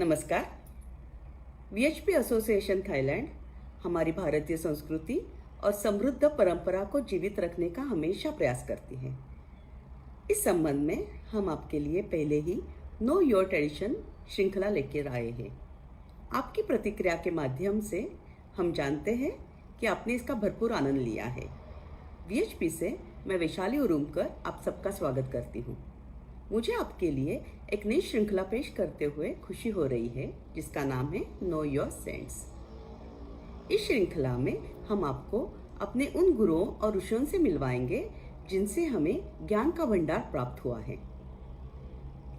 नमस्कार। VHP association Thailand हमारी भारतीय संस्कृति और समृद्ध परंपरा को जीवित रखने का हमेशा प्रयास करती है। इस संबंध में हम आपके लिए पहले ही नो योर ट्रेडिशन श्रृंखला लेकर आए हैं। आपकी प्रतिक्रिया के माध्यम से हम जानते हैं कि आपने इसका भरपूर आनंद लिया है। वीएचपी से मैं वैशाली उरुमकर आप सबका स्वागत करती हूँ। मुझे आपके लिए एक नई श्रृंखला पेश करते हुए खुशी हो रही है, जिसका नाम है नो योर सेंट्स। इस श्रृंखला में हम आपको अपने उन गुरुओं और ऋषियों से मिलवाएंगे जिनसे हमें ज्ञान का भंडार प्राप्त हुआ है।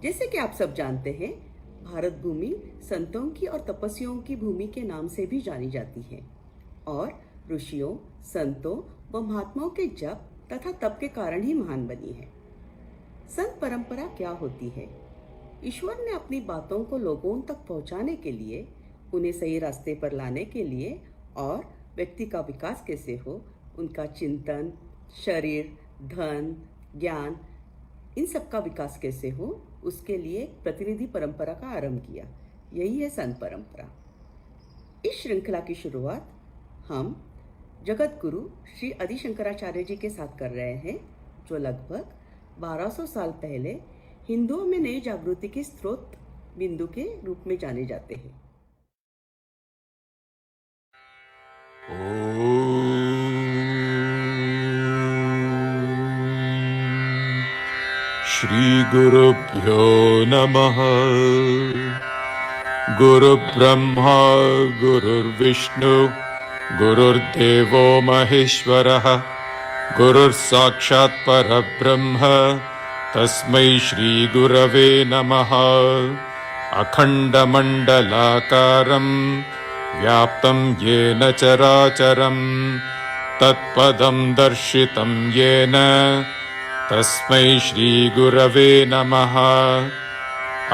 जैसे कि आप सब जानते हैं, भारत भूमि संतों की और तपस्वियों की भूमि के नाम से भी जानी जाती है और ऋषियों, संतों व महात्माओं के जप तथा तप के कारण ही महान बनी है। संत परंपरा क्या होती है? ईश्वर ने अपनी बातों को लोगों तक पहुंचाने के लिए, उन्हें सही रास्ते पर लाने के लिए और व्यक्ति का विकास कैसे हो, उनका चिंतन, शरीर, धन, ज्ञान, इन सब का विकास कैसे हो, उसके लिए प्रतिनिधि परंपरा का आरंभ किया। यही है संत परंपरा। इस श्रृंखला की शुरुआत हम जगत गुरु श्री आदि शंकराचार्य जी के साथ कर रहे हैं, जो लगभग 1200 साल पहले हिंदुओं में नई जागृति के स्रोत बिंदु के रूप में जाने जाते हैं। श्री गुरुभ्यो नमः। गुरु ब्रह्मा गुरुर्विष्णु गुरुर्देवो महेश्वरः गुरुर्साक्षात् परब्रह्म तस्मै श्री गुरवे नमः। अखण्डमण्डलाकारं व्याप्तं येन चराचरं तत्पदं दर्शितं येन तस्मै श्री गुरवे नमः।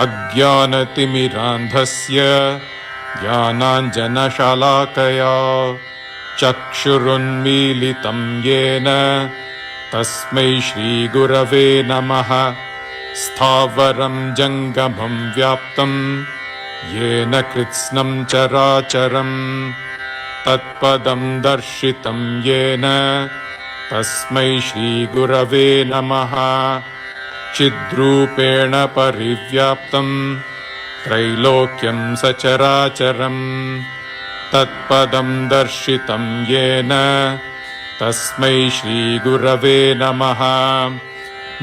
अज्ञानतिमिरान्धस्य ज्ञानाञ्जनशलाकया चक्षुरुन्मीलितं येन तस्मै श्रीगुरवे नमः। स्थावरं जङ्गमं व्याप्तं येन कृत्स्नं चराचरं तत्पदं दर्शितं येन तस्मै श्रीगुरवे नमः। चिद्रूपेण परिव्याप्तं त्रैलोक्यं सचराचरं तत्पदं दर्शितं येन तस्मै श्रीगुरवे नमः।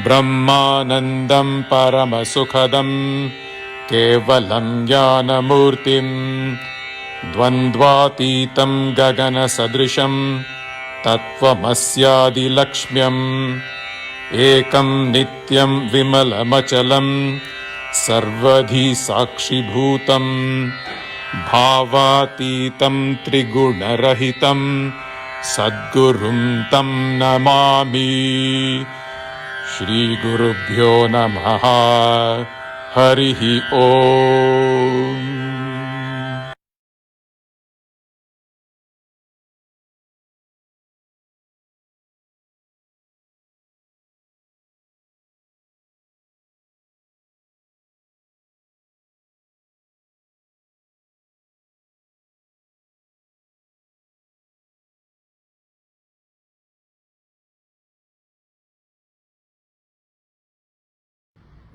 ब्रह्मानन्दं परमसुखदं केवलं ज्ञानमूर्तिं द्वन्द्वातीतं गगनसदृशं तत्त्वमस्यादिलक्ष्म्यम् एकं नित्यं विमलमचलं सर्वधी साक्षिभूतं भावातीतं त्रिगुणरहितं सद्गुरुं तं नमामि। श्रीगुरुभ्यो नमः। हरिः ओम्।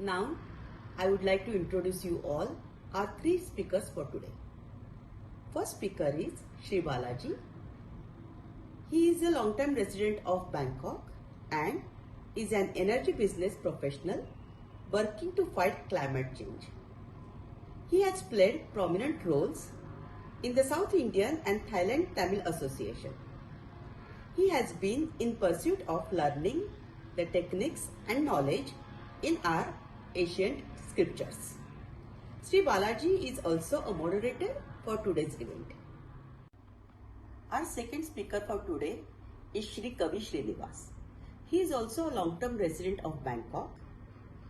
Now, I would like to introduce you all our three speakers for today. First speaker is Shri Balaji. He is a long-time resident of Bangkok and is an energy business professional working to fight climate change. He has played prominent roles in the South Indian and Thailand Tamil Association. He has been in pursuit of learning the techniques and knowledge in our ancient scriptures. Shri Balaji is also a moderator for today's event. Our second speaker for today is Shri Kavi Srinivas. He is also a long-term resident of Bangkok.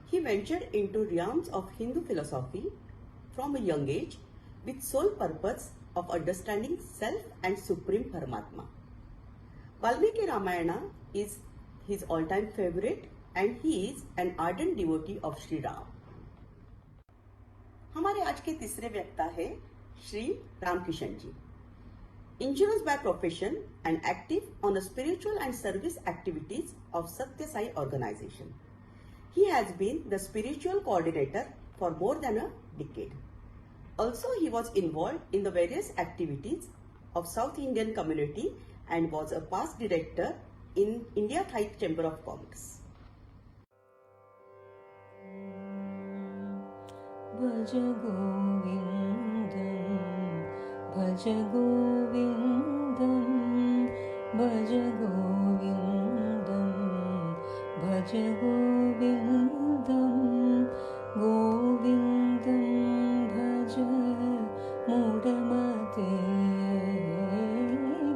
He ventured into realms of Hindu philosophy from a young age with sole purpose of understanding self and Supreme Paramatma. Valmiki Ramayana is his all-time favorite and he is an ardent devotee of Shri Ram. हमारे हमारे आज के तीसरे वक्ता है Shri Ramkishan ji, engineers by profession and active on the spiritual and service activities of Sathya Sai organisation. He has been the spiritual coordinator for more than a decade. Also, he was involved in the various activities of South Indian community and was a past director in India Thai Chamber of Commerce. भज गोविन्दं भज गोविन्दं भज गोविन्दं भज गोविन्दं गोविन्दं भज मूढमते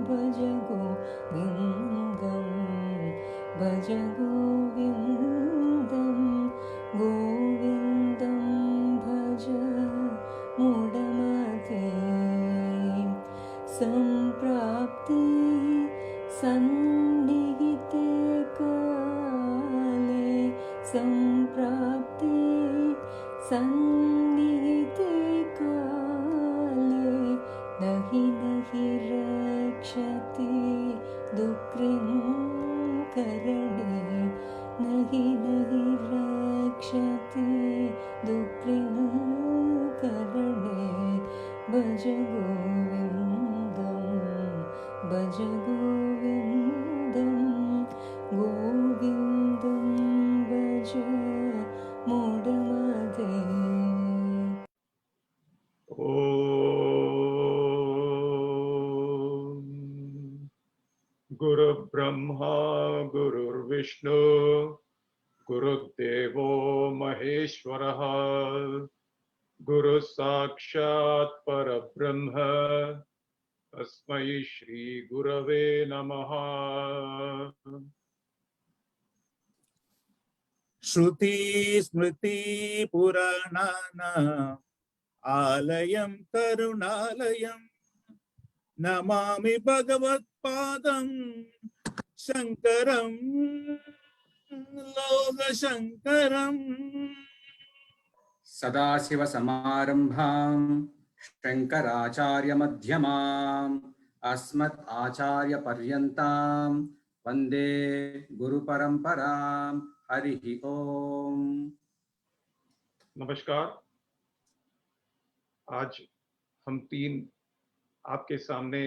भज गोविन्दं भज गोविन्दं गोविन्दं भज मूढमते सम्प्राप्ति सन्निहिते काले सम्प्राप्ति सन्निहिते काले नहि नहि रक्षति दुःखिं करणे नहि नहि रक्षति दुःखिं करणे भज गोविन्दं भज गोविन्दं गोविन्दं भज मूढमते. ॐ गुरुर्ब्रह्मा गुरुर्विष्णु गुरुर्देवो महेश्वरः गुरुः साक्षात् परब्रह्म तस्मै श्री गुरवे नमः. श्रुति स्मृति पुराणानाम् आलयं करुणालयं नमामि भगवत्पादं शङ्करं लोकशङ्करम्. सदाशिवसमारम्भां शङ्कराचार्यमध्यमाम् अस्मत् आचार्यपर्यन्तां वन्दे गुरुपरम्परां. हरिः ओम्. नमस्कार. आज हम तीन आपके सामने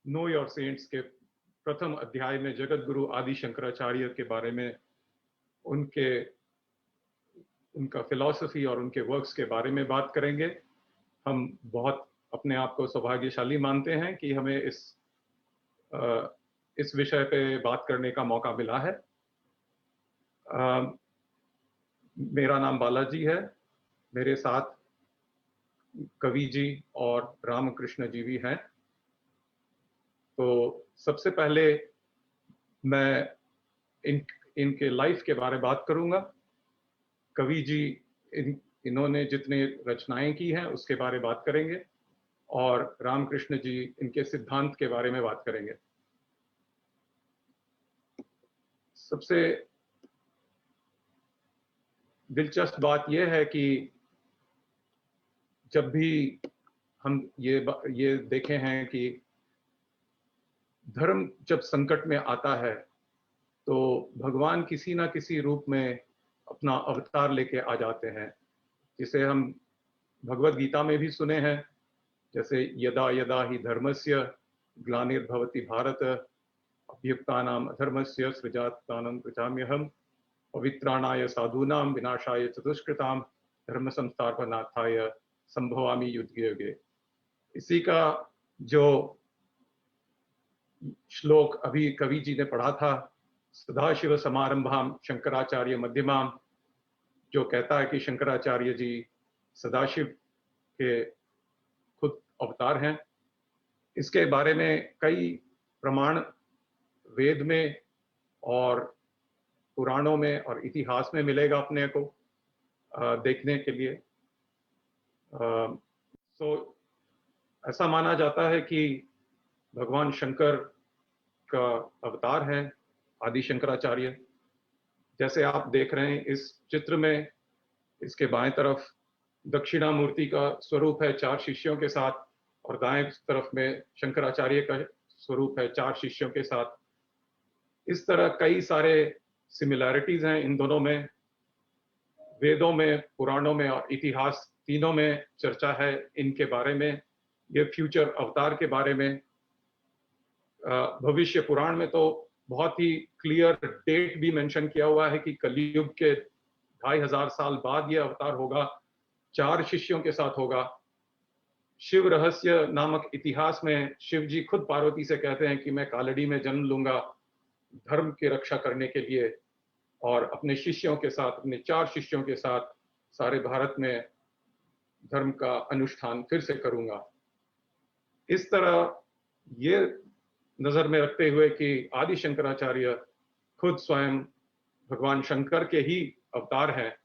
नो योर सेंट्स के प्रथम अध्याय में जगत गुरु आदि शंकराचार्य के बारे में उनका फिलॉसफी और उनके वर्क्स के बारे में बात करेंगे. हम बहुत अपने आप को सौभाग्यशाली मानते हैं कि हमें इस विषय पे बात करने का मौका मिला है. मेरा नाम बालाजी है. मेरे साथ कवि जी और रामकृष्ण जी भी हैं. तो सबसे पहले मैं इनके लाइफ के बारे में बात करूंगा. कवि जी इन्होंने जितने रचनाएं की हैं उसके बारे में बात करेंगे और रामकृष्ण जी इनके सिद्धांत के बारे में बात करेंगे. सबसे दिलचस्प बात यह है कि जब भी हम ये देखे हैं कि धर्म जब संकट में आता है तो भगवान किसी ना किसी रूप में अपना अवतार लेके आ जाते हैं, जिसे हम भगवत गीता में भी सुने हैं. जैसे यदा यदा ही धर्मस्य ग्लानिर्भवति भारत अभ्युत्थानाम् अधर्मस्य सृजात्मानं पृच्छाम्यहम् पवित्राणाय साधूनां विनाशाय चतुष्कृतां धर्म संस्थापनार्थाय संभवामि युगे युगे. इसी का जो श्लोक अभी कवि जी ने पढ़ा था, सदाशिव समारंभाम शंकराचार्य मध्यमाम, जो कहता है कि शंकराचार्य जी सदाशिव के खुद अवतार हैं. इसके बारे में कई प्रमाण वेद में और पुराणों में और इतिहास में मिलेगा अपने को देखने के लिए. ऐसा माना जाता है कि भगवान शंकर का अवतार है आदि शंकराचार्य. जैसे आप देख रहे हैं इस चित्र में, इसके बाएं तरफ दक्षिणामूर्ति का स्वरूप है 4 शिष्यों के साथ, और दाएं तरफ में शंकराचार्य का स्वरूप है 4 शिष्यों के साथ। इस तरह कई सारे सिमिलैरिटीज हैं इन दोनों में। वेदों में, पुराणों में और इतिहास तीनों में चर्चा है इनके बारे में। ये फ्यूचर अवतार के बारे में भविष्य पुराण में तो बहुत ही क्लियर डेट भी मेंशन किया हुआ है कि कलयुग के 2500 साल बाद ये अवतार होगा, 4 शिष्यों के साथ होगा। शिव रहस्य नामक इतिहास में शिव जी खुद पार्वती से कहते हैं कि मैं कालड़ी में जन्म लूंगा धर्म की रक्षा करने के लिए, और अपने शिष्यों के साथ, अपने 4 शिष्यों के साथ सारे भारत में धर्म का अनुष्ठान फिर से करूंगा। इस तरह ये नजर में रखते हुए कि आदि शंकराचार्य खुद स्वयं भगवान शंकर के ही अवतार हैं,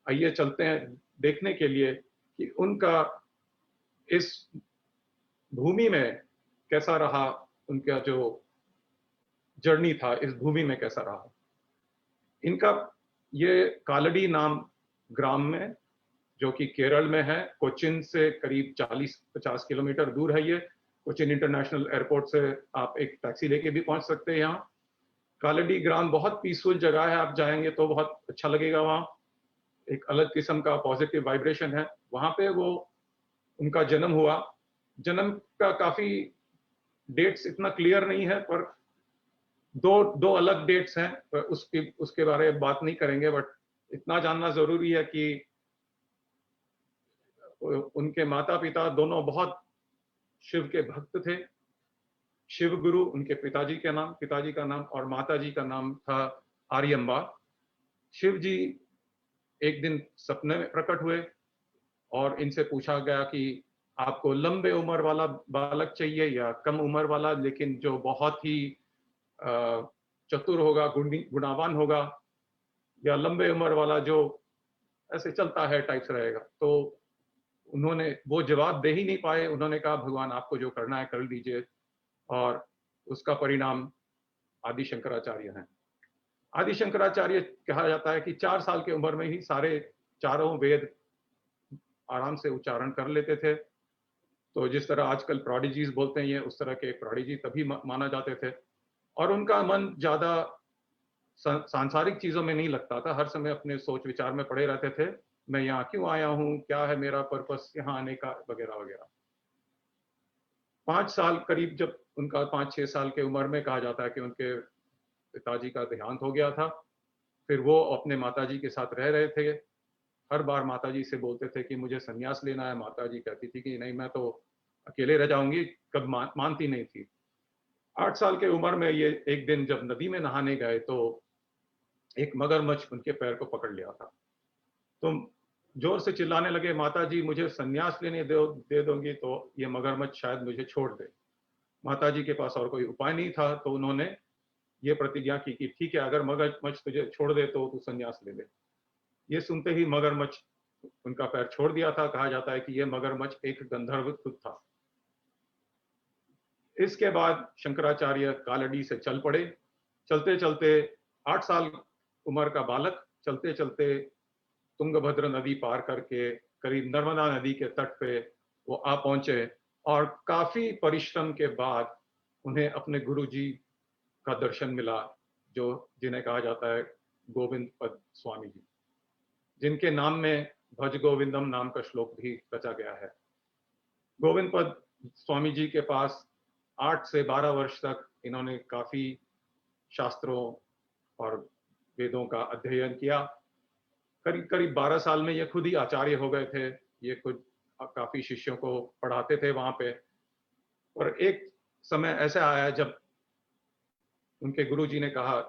आइए चलते हैं देखने के लिए कि उनका इस भूमि में कैसा रहा, उनका जो जर्नी था इस भूमि में कैसा रहा। इनका ये कालड़ी नाम ग्राम में, जो कि केरल में है, कोचिन से करीब 40-50 किलोमीटर दूर है। ये कोचिन इंटरनेशनल एयरपोर्ट से आप एक टैक्सी लेके भी पहुंच सकते हैं यहाँ। कालड़ी ग्राम बहुत पीसफुल जगह है, आप जाएंगे तो बहुत अच्छा लगेगा। वहाँ एक अलग किस्म का पॉजिटिव वाइब्रेशन है। वहाँ पे वो उनका जन्म हुआ। जन्म का काफी डेट्स इतना क्लियर नहीं है, पर दो अलग डेट्स हैं, पर उसके बारे में बात नहीं करेंगे। बट इतना जानना जरूरी है कि उनके माता पिता दोनों बहुत शिव के भक्त थे। शिव गुरु उनके पिताजी का नाम, और माताजी का नाम था आर्यम्बा। शिव जी एक दिन सपने में प्रकट हुए और इनसे पूछा गया कि आपको लंबे उम्र वाला बालक चाहिए या कम उम्र वाला, लेकिन जो बहुत ही चतुर होगा, गुणावान होगा, या लंबे उम्र वाला जो ऐसे चलता है टाइप्स रहेगा। तो उन्होंने वो जवाब दे ही नहीं पाए। उन्होंने कहा भगवान आपको जो करना है कर लीजिए, और उसका परिणाम आदि शंकराचार्य हैं। आदि शंकराचार्य कहा जाता है कि 4 साल की उम्र में ही सारे चारों वेद आराम से उच्चारण कर लेते थे। तो जिस तरह आजकल प्रोडिजीज बोलते हैं, ये उस तरह के प्रोडिजी तभी माना जाते थे। और उनका मन ज्यादा सांसारिक चीजों में नहीं लगता था, हर समय अपने सोच विचार में पड़े रहते थे। मैं यहाँ क्यों आया हूँ, क्या है मेरा पर्पस यहाँ आने का, वगैरह वगैरह। 5 साल करीब, जब उनका 5-6 साल के उम्र में कहा जाता है कि उनके पिताजी का देहांत हो गया था। फिर वो अपने माताजी के साथ रह रहे थे। हर बार माताजी से बोलते थे कि मुझे संन्यास लेना है। माताजी कहती थी कि नहीं, मैं तो अकेले रह जाऊंगी। कब मानती नहीं थी। 8 साल के उम्र में ये एक दिन जब नदी में नहाने गए तो एक मगरमच्छ उनके पैर को पकड़ लिया था। तो जोर से चिल्लाने लगे, माताजी मुझे संन्यास लेने दे दोगी तो ये मगरमच्छ शायद मुझे छोड़ दे। माताजी के पास और कोई उपाय नहीं था, तो उन्होंने ये प्रतिज्ञा की कि ठीक है, अगर मगरमच्छ तुझे छोड़ दे तो तू संन्यास ले ले। ये सुनते ही मगरमच्छ उनका पैर छोड़ दिया था। कहा जाता है कि ये मगरमच्छ एक गंधर्व खुद था। इसके बाद शंकराचार्य कालड़ी से चल पड़े। चलते चलते 8 साल उम्र का बालक चलते चलते तुंगभद्र नदी पार करके करीब नर्मदा नदी के तट पे वो आ पहुंचे, और काफी परिश्रम के बाद उन्हें अपने गुरुजी का दर्शन मिला, जो जिन्हें कहा जाता है गोविंद पद स्वामी जी, जिनके नाम में भज गोविंदम नाम का श्लोक भी रचा गया है। गोविंद पद स्वामी जी के पास 8 से 12 वर्ष तक इन्होंने काफी शास्त्रों और वेदों का अध्ययन किया। करीब करीब 12 साल में ये खुद ही आचार्य हो गए थे। ये खुद काफी शिष्यों को पढ़ाते थे वहां पे। और एक समय ऐसा आया जब उनके गुरुजी ने कहा,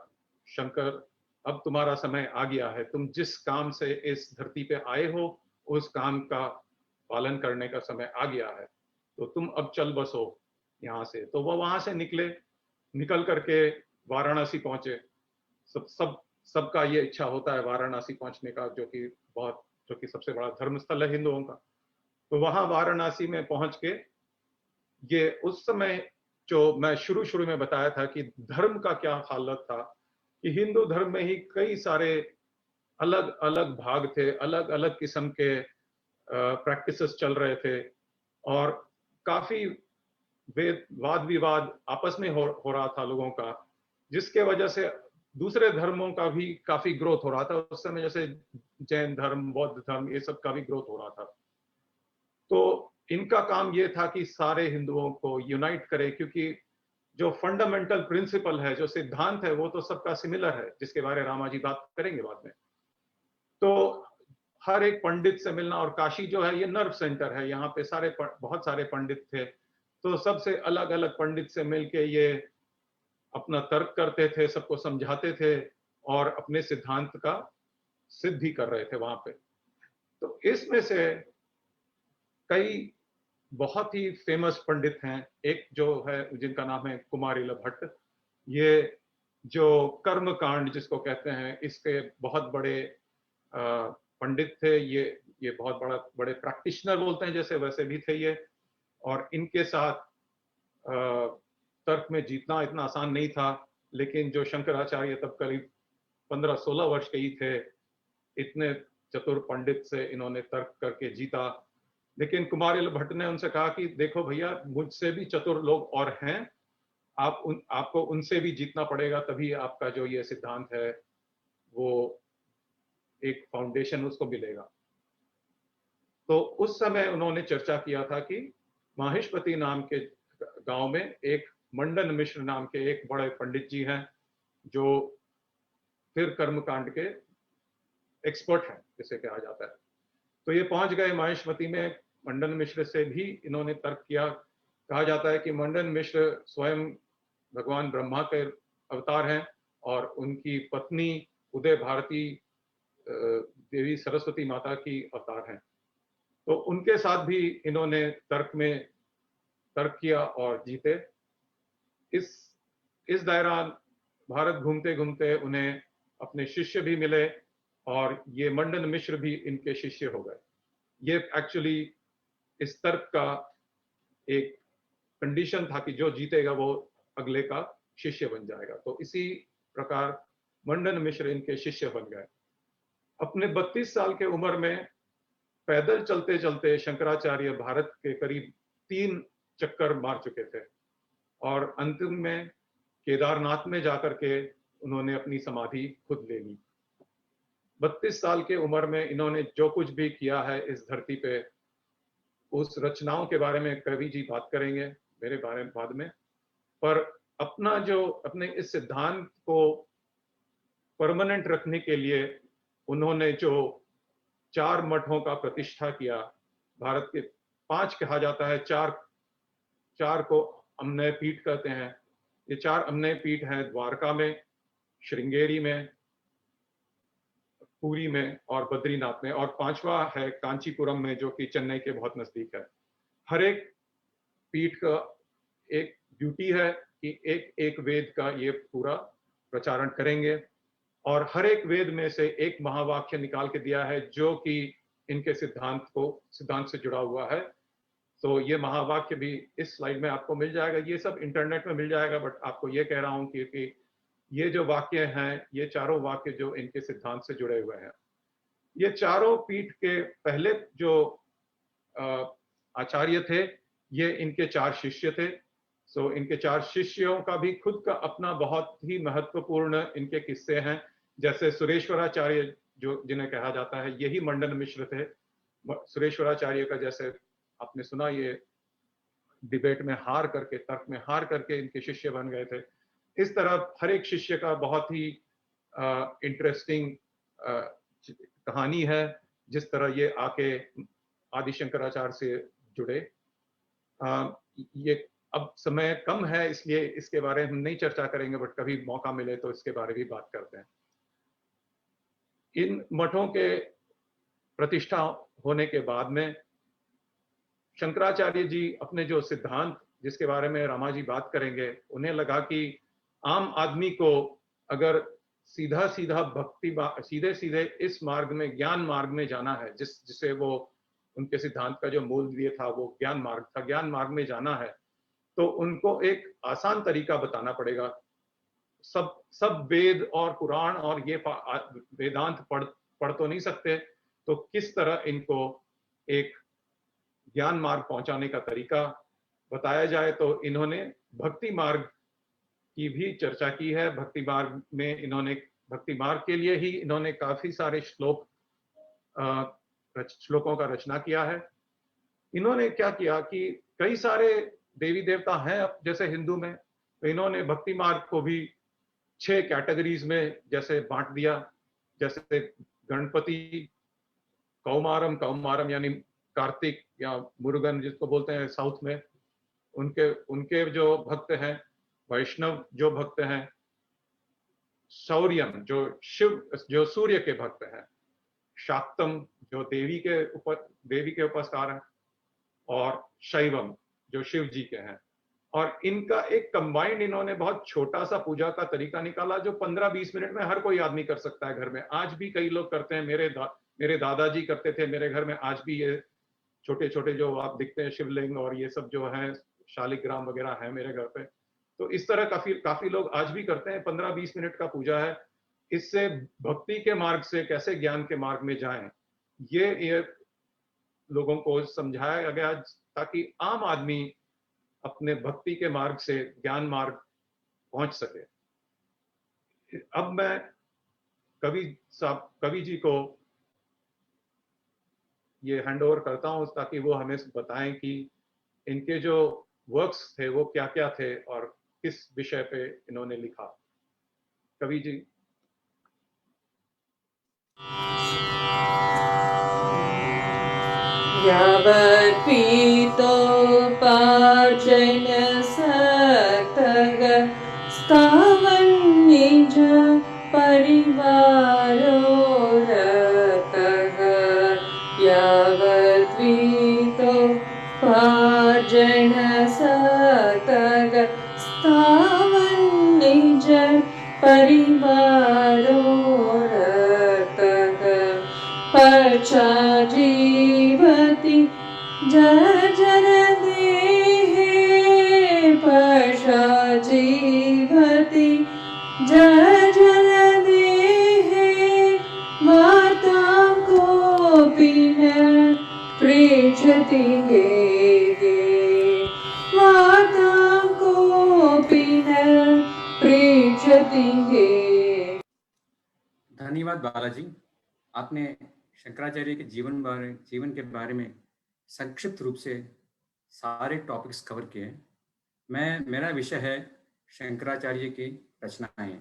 शंकर अब तुम्हारा समय आ गया है, तुम जिस काम से इस धरती पे आए हो उस काम का पालन करने का समय आ गया है, तो तुम अब चल बसो यहाँ से। तो वो वहां से निकल करके वाराणसी पहुंचे। सबका ये इच्छा होता है वाराणसी पहुंचने का, जो कि सबसे बड़ा धर्म स्थल है हिंदुओं का। तो वहां वाराणसी में पहुंच के ये उस समय जो मैं शुरू में बताया था कि धर्म का क्या हालत था, कि हिंदू धर्म में ही कई सारे अलग अलग भाग थे, अलग अलग किस्म के प्रैक्टिसेस चल रहे थे और काफी वाद विवाद आपस में हो रहा था लोगों का, जिसके वजह से दूसरे धर्मों का भी काफी ग्रोथ हो रहा था उस समय, जैसे जैन धर्म, बौद्ध धर्म, ये सब का भी ग्रोथ हो रहा था। तो इनका काम ये था कि सारे हिंदुओं को यूनाइट करे, क्योंकि जो फंडामेंटल प्रिंसिपल है, जो सिद्धांत है, वो तो सबका सिमिलर है, जिसके बारे में रामाजी बात करेंगे बाद में। तो हर एक पंडित से मिलना, और काशी जो है ये नर्व सेंटर है, यहाँ पे बहुत सारे पंडित थे, तो सबसे अलग अलग पंडित से मिलके ये अपना तर्क करते थे, सबको समझाते थे और अपने सिद्धांत का सिद्धि कर रहे थे वहां पे। तो इसमें से कई बहुत ही फेमस पंडित हैं। एक जो है जिनका नाम है कुमारिल भट्ट, ये जो कर्म कांड जिसको कहते हैं, इसके बहुत बड़े पंडित थे। ये बहुत बड़े प्रैक्टिशनर बोलते हैं जैसे, वैसे भी थे ये। और इनके साथ तर्क में जीतना इतना आसान नहीं था, लेकिन जो शंकराचार्य तब करीब 15-16 वर्ष के ही थे, इतने चतुर पंडित से इन्होंने तर्क करके जीता। लेकिन कुमारिल भट्ट ने उनसे कहा कि देखो भैया, मुझसे भी चतुर लोग और हैं, आपको उनसे भी जीतना पड़ेगा, तभी आपका जो ये सिद्धांत है वो एक फाउंडेशन उसको मिलेगा। तो उस समय उन्होंने चर्चा किया था कि माहिष्मती नाम के गांव में एक मंडन मिश्र नाम के एक बड़े पंडित जी हैं, जो फिर कर्मकांड के एक्सपर्ट हैं जिसे कहा जाता है। तो ये पहुंच गए माहिष्मती में। मंडन मिश्र से भी इन्होंने तर्क किया। कहा जाता है कि मंडन मिश्र स्वयं भगवान ब्रह्मा के अवतार हैं और उनकी पत्नी उदय भारती देवी सरस्वती माता की अवतार हैं। तो उनके साथ भी इन्होंने तर्क किया और जीते। इस दौरान भारत घूमते घूमते उन्हें अपने शिष्य भी मिले और ये मंडन मिश्र भी इनके शिष्य हो गए। ये एक्चुअली इस तर्क का एक कंडीशन था कि जो जीतेगा वो अगले का शिष्य बन जाएगा। तो इसी प्रकार मंडन मिश्र इनके शिष्य बन गए। अपने 32 साल के उम्र में पैदल चलते चलते शंकराचार्य भारत के करीब 3 चक्कर मार चुके थे और अंतिम में केदारनाथ में जाकर के उन्होंने अपनी समाधि खुद ले ली। 32 साल के उम्र में इन्होंने जो कुछ भी किया है इस धरती पे, उस रचनाओं के बारे में कवि जी बात करेंगे मेरे बारे में बाद में। पर अपने इस सिद्धांत को परमानेंट रखने के लिए उन्होंने जो 4 मठों का प्रतिष्ठा किया, भारत के 5 कहा जाता है, 4 को अमनय पीठ कहते हैं। ये 4 अमनय पीठ हैं द्वारका में, श्रृंगेरी में, पुरी में और बद्रीनाथ में, और 5वां है कांचीपुरम में, जो कि चेन्नई के बहुत नजदीक है। हर एक पीठ का एक ड्यूटी है कि एक एक वेद का ये पूरा प्रचारण करेंगे और हर एक वेद में से एक महावाक्य निकाल के दिया है जो कि इनके सिद्धांत से जुड़ा हुआ है। तो ये महावाक्य भी इस स्लाइड में आपको मिल जाएगा, ये सब इंटरनेट में मिल जाएगा, बट आपको ये कह रहा हूं कि ये जो वाक्य हैं, ये चारों वाक्य जो इनके सिद्धांत से जुड़े हुए हैं। ये चारों पीठ के पहले जो आचार्य थे, ये इनके 4 शिष्य थे। सो इनके 4 शिष्यों का भी खुद का अपना बहुत ही महत्वपूर्ण इनके किस्से हैं। जैसे सुरेश्वराचार्य जो जिन्हें कहा जाता है, यही मंडन मिश्र थे। सुरेश्वराचार्य का जैसे आपने सुना, ये डिबेट में हार करके, तर्क में हार करके इनके शिष्य बन गए थे। इस तरह हर एक शिष्य का बहुत ही इंटरेस्टिंग कहानी है, जिस तरह ये आके आदि शंकराचार्य से जुड़े। ये अब समय कम है इसलिए इसके बारे में हम नहीं चर्चा करेंगे, बट कभी मौका मिले तो इसके बारे में भी बात करते हैं। इन मठों के प्रतिष्ठा होने के बाद में शंकराचार्य जी अपने जो सिद्धांत, जिसके बारे में रामाजी बात करेंगे, उन्हें लगा कि आम आदमी को अगर सीधा सीधे इस मार्ग में, ज्ञान मार्ग में जाना है, जिसे वो उनके सिद्धांत का जो मूल ये था वो ज्ञान मार्ग था, ज्ञान मार्ग में जाना है, तो उनको एक आसान तरीका बताना पड़ेगा। सब वेद और पुराण और ये वेदांत पढ़ तो नहीं सकते, तो किस तरह इनको एक ज्ञान मार्ग पहुंचाने का तरीका बताया जाए तो इन्होंने भक्ति मार्ग की भी चर्चा की है। भक्ति मार्ग में इन्होंने भक्ति मार्ग के लिए ही इन्होंने काफी सारे श्लोकों का रचना किया है। इन्होंने क्या किया कि कई सारे देवी देवता हैं अब जैसे हिंदू में, तो इन्होंने भक्ति मार्ग को भी 6 कैटेगरीज में जैसे बांट दिया। जैसे गणपति, कौमारम, कौमारम यानी कार्तिक या मुरुगन जिसको बोलते हैं साउथ में, उनके उनके जो भक्त हैं। वैष्णव जो भक्त हैं। शौर्यम जो शिव जो सूर्य के भक्त हैं। शाक्तम जो देवी के उपस्कार हैं। और शैवम जो शिव जी के हैं। और इनका एक कंबाइंड इन्होंने बहुत छोटा सा पूजा का तरीका निकाला जो 15-20 मिनट में हर कोई आदमी कर सकता है घर में। आज भी कई लोग करते हैं। मेरे दादाजी करते थे मेरे घर में। आज भी ये छोटे छोटे जो आप दिखते हैं शिवलिंग और ये सब जो है शालिग्राम वगैरह है मेरे घर पे। तो इस तरह काफी लोग आज भी करते हैं। 15-20 मिनट का पूजा है। इससे भक्ति के मार्ग से कैसे ज्ञान के मार्ग में जाएं, ये लोगों को समझाया गया ताकि आम आदमी अपने भक्ति के मार्ग से ज्ञान मार्ग पहुंच सके। अब मैं कवि जी को ये हैंड ओवर करता हूं ताकि वो हमें बताएं कि इनके जो वर्क्स थे वो क्या क्या थे और किस विषय पे इन्होंने लिखा। कवि जी। यावत्पीतोपार्जन सक्तग स्थावन्निज परिवारो रतः यावत्पीतोपार्जन सक्तग स्थावन्निज परिवारो रतः पचा जीवति जर्जर देहे पशा जीवति जर्जर देहे वार्तां कोऽपि न पृच्छति वार्तां कोऽपि न पृच्छति। धन्यवाद बालाजी। आपने शंकराचार्य के जीवन के बारे में संक्षिप्त रूप से सारे टॉपिक्स कवर किए। मेरा विषय है शंकराचार्य की रचनाएं।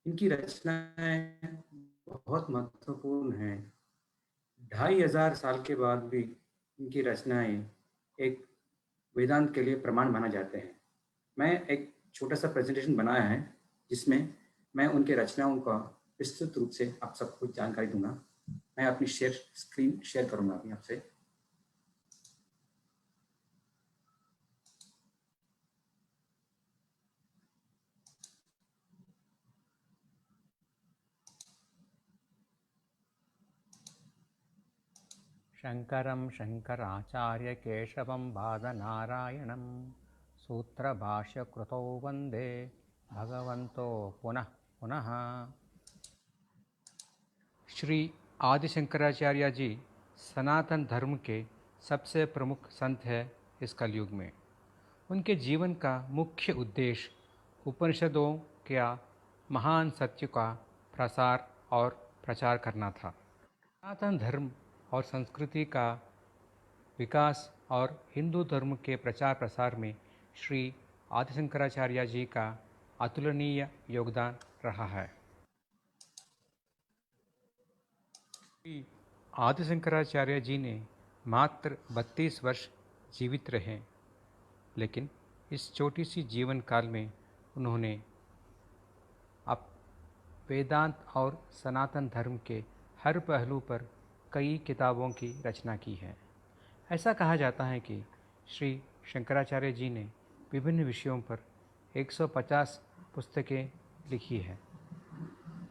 इनकी रचनाएं बहुत महत्वपूर्ण हैं। 2500 साल के बाद भी इनकी रचनाएं एक वेदांत के लिए प्रमाण माना जाते हैं। मैं एक छोटा सा प्रेजेंटेशन बनाया है जिसमें मैं उनके रचनाओं का विस्तृत रूप से आप सबको जानकारी दूंगा। मैं अपनी स्क्रीन शेयर करूंगा अभी आपसे। शङ्करं शङ्कराचार्य केशवं बादनारायणं सूत्रभाष्यकृतौ वन्दे भगवन्तो पुनः पुनः। श्री आदि शंकराचार्य जी सनातन धर्म के सबसे प्रमुख संत हैं इस कलयुग में। उनके जीवन का मुख्य उद्देश्य उपनिषदों के महान सत्य का प्रसार और प्रचार करना था। सनातन धर्म और संस्कृति का विकास और हिंदू धर्म के प्रचार प्रसार में श्री आदि शंकराचार्य जी का अतुलनीय योगदान रहा है। श्री आदि शंकराचार्य जी ने मात्र 32 वर्ष जीवित रहे, लेकिन इस छोटी सी जीवन काल में उन्होंने अब वेदांत और सनातन धर्म के हर पहलू पर कई किताबों की रचना की है। ऐसा कहा जाता है कि श्री शंकराचार्य जी ने विभिन्न विषयों पर 150 पुस्तकें लिखी हैं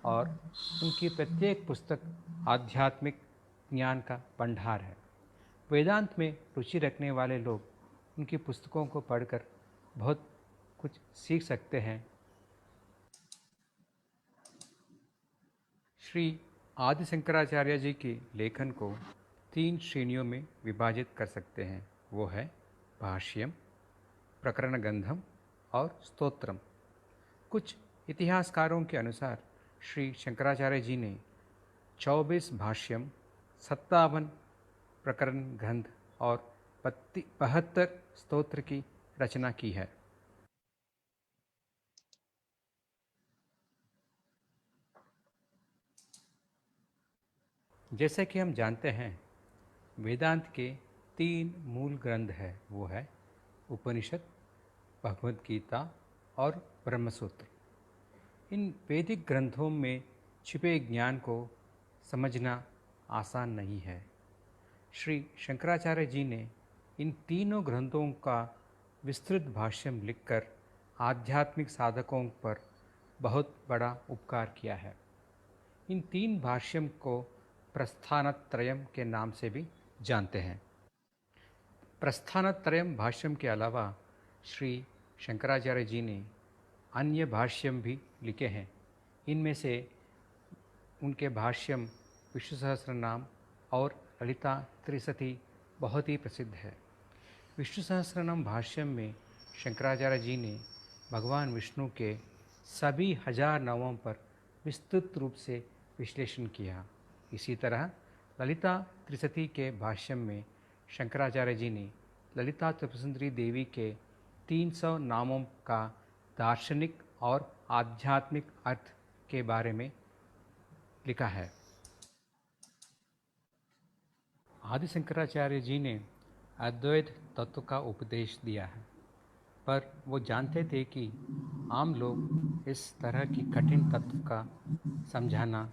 और उनकी प्रत्येक पुस्तक आध्यात्मिक ज्ञान का भंडार है। वेदांत में रुचि रखने वाले लोग उनकी पुस्तकों को पढ़कर बहुत कुछ सीख सकते हैं। श्री आदि शंकराचार्य जी के लेखन को तीन श्रेणियों में विभाजित कर सकते हैं। वो है भाष्यम, प्रकरण गंधम और स्तोत्रम। कुछ इतिहासकारों के अनुसार श्री शंकराचार्य जी ने 24 भाष्यम, 57 प्रकरण ग्रंथ और 72 स्तोत्र की रचना की है। जैसे कि हम जानते हैं, वेदांत के 3 मूल ग्रंथ हैं। वो है उपनिषद, भगवद गीता और ब्रह्मसूत्र। इन वैदिक ग्रंथों में छिपे ज्ञान को समझना आसान नहीं है। श्री शंकराचार्य जी ने इन तीनों ग्रंथों का विस्तृत भाष्यम लिखकर आध्यात्मिक साधकों पर बहुत बड़ा उपकार किया है। इन 3 भाष्यम को प्रस्थानत्रयम के नाम से भी जानते हैं। प्रस्थानत्रयम भाष्यम के अलावा श्री शंकराचार्य जी ने अन्य भाष्यम भी लिखे हैं। इनमें से उनके भाष्यम विष्णु सहस्रनाम और ललिता त्रिशती बहुत ही प्रसिद्ध है। विष्णु सहस्रनाम भाष्यम में शंकराचार्य जी ने भगवान विष्णु के सभी 1000 नामों पर विस्तृत रूप से विश्लेषण किया। इसी तरह ललिता त्रिशती के भाष्यम में शंकराचार्य जी ने ललिता त्रिपुरसुंदरी देवी के 300 नामों का दार्शनिक और आध्यात्मिक अर्थ के बारे में लिखा है। आदि शंकराचार्य जी ने अद्वैत तत्व का उपदेश दिया है, पर वो जानते थे कि आम लोग इस तरह की कठिन तत्व का समझाना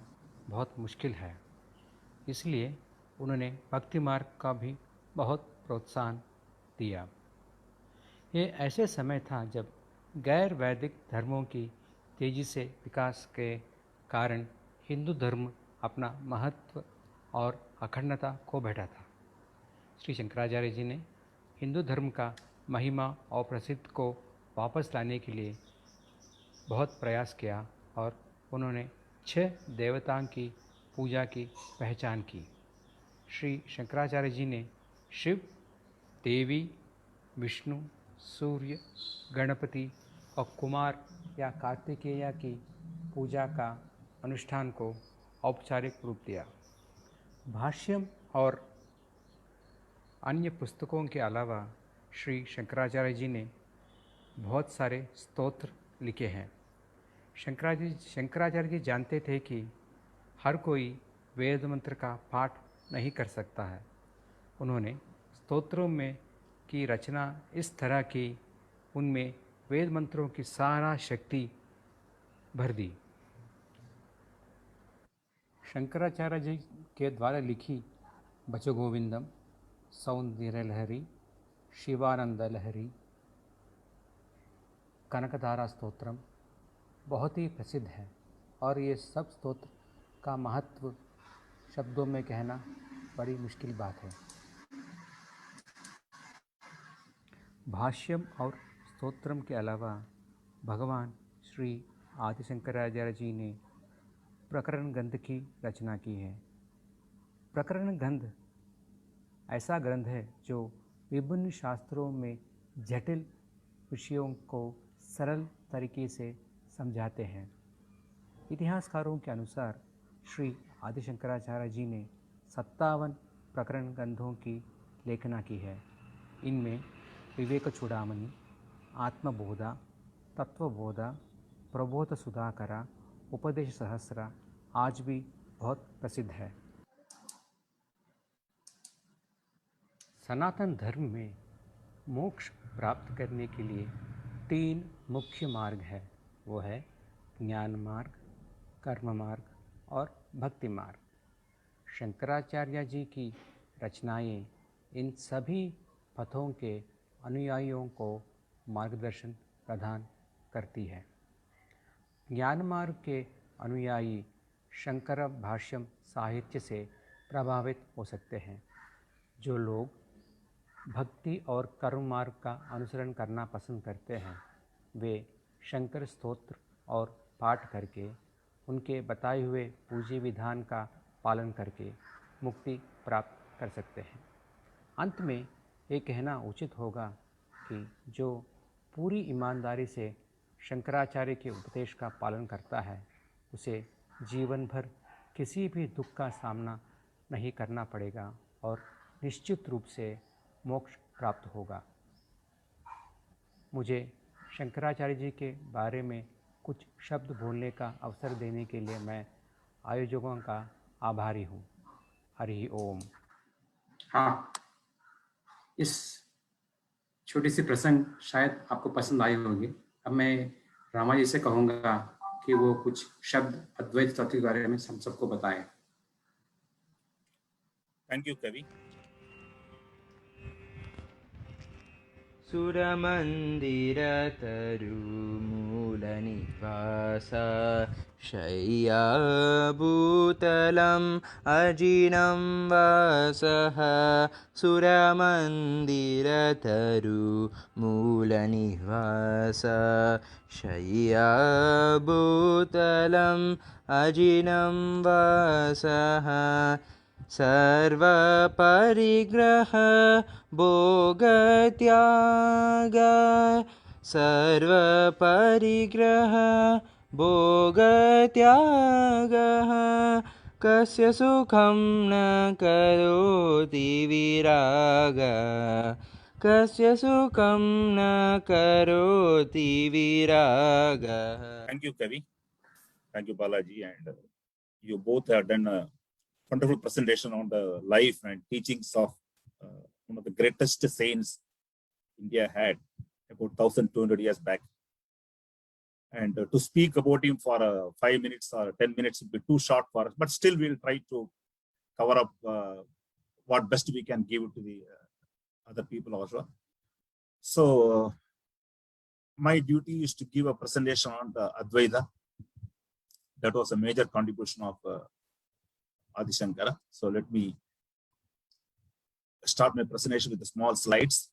बहुत मुश्किल है। इसलिए उन्होंने भक्ति मार्ग का भी बहुत प्रोत्साहन दिया। ये ऐसे समय था जब गैर वैदिक धर्मों की तेज़ी से विकास के कारण हिंदू धर्म अपना महत्व और अखंडता खो बैठा था। श्री शंकराचार्य जी ने हिंदू धर्म का महिमा और प्रसिद्ध को वापस लाने के लिए बहुत प्रयास किया और उन्होंने 6 देवताओं की पूजा की पहचान की। श्री शंकराचार्य जी ने शिव, देवी, विष्णु, सूर्य, गणपति और कुमार या कार्तिकेय की पूजा का अनुष्ठान को औपचारिक रूप दिया। भाष्यम और अन्य पुस्तकों के अलावा श्री शंकराचार्य जी ने बहुत सारे स्तोत्र लिखे हैं। शंकराचार्य जी जानते थे कि हर कोई वेद मंत्र का पाठ नहीं कर सकता है। उन्होंने स्तोत्रों में की रचना इस तरह की उनमें वेद मंत्रों की सारा शक्ति भर दी। शंकराचार्य जी के द्वारा लिखी भजगोविंदम, सौंदर्य लहरी, शिवानंद लहरी, कनकधारा स्तोत्रम बहुत ही प्रसिद्ध है और ये सब स्तोत्र का महत्व शब्दों में कहना बड़ी मुश्किल बात है। भाष्यम और स्तोत्रम के अलावा भगवान श्री आदि शंकराचार्य जी ने प्रकरण ग्रंथ की रचना की है। प्रकरण ग्रंथ ऐसा ग्रंथ है जो विभिन्न शास्त्रों में जटिल विषयों को सरल तरीके से समझाते हैं। इतिहासकारों के अनुसार श्री आदि शंकराचार्य जी ने 57 प्रकरण ग्रंथों की लेखना की है। इनमें विवेक चूड़ामणि, आत्मबोधा, तत्वबोधा, प्रबोध सुधाकरा, उपदेश सहस्रा आज भी बहुत प्रसिद्ध है। सनातन धर्म में मोक्ष प्राप्त करने के लिए 3 मुख्य मार्ग है। वो है ज्ञान मार्ग, कर्म मार्ग और भक्ति मार्ग। शंकराचार्य जी की रचनाएं इन सभी पथों के अनुयायियों को मार्गदर्शन प्रदान करती है। ज्ञान मार्ग के अनुयायी शंकर भाष्यम साहित्य से प्रभावित हो सकते हैं। जो लोग भक्ति और कर्म मार्ग का अनुसरण करना पसंद करते हैं, वे शंकर स्तोत्र और पाठ करके उनके बताए हुए पूज्य विधान का पालन करके मुक्ति प्राप्त कर सकते हैं। अंत में ये कहना उचित होगा कि जो पूरी ईमानदारी से शंकराचार्य के उपदेश का पालन करता है उसे जीवन भर किसी भी दुख का सामना नहीं करना पड़ेगा और निश्चित रूप से मोक्ष प्राप्त होगा। मुझे शंकराचार्य जी के बारे में कुछ शब्द बोलने का अवसर देने के लिए मैं आयोजकों का आभारी हूँ। हरि ओम। हाँ, इस छोटी सी प्रसंग शायद आपको पसंद आई होगी। अब मैं रामा जी से कहूँगा कि वो कुछ शब्द अद्वैत तत्व के बारे में हम सबको बताएं। Thank you, Kavi. सुरमन्दिरतरुमूलनिवास शय्याभूतलम् अजिनं वासः सुरमन्दिरतरुमूलनिवास शय्याभूतलम् अजिनं वासः सर्वपरिग्रह भोगत्याग सर्वपरिग्रह भोगत्यागः कस्य सुखं न करोति विराग कस्य सुखं न करोति विराग। Thank you, Kavi. Thank you, Balaji. And you both have done a wonderful presentation on the life and teachings of one of the greatest saints India had about 1200 years back. And to speak about him for 5 minutes or 10 minutes would be too short for us, but still we'll try to cover up what best we can give to the other people also. So my duty is to give a presentation on the Advaita. That was a major contribution of Adi Shankara. So let me start my presentation with the small slides.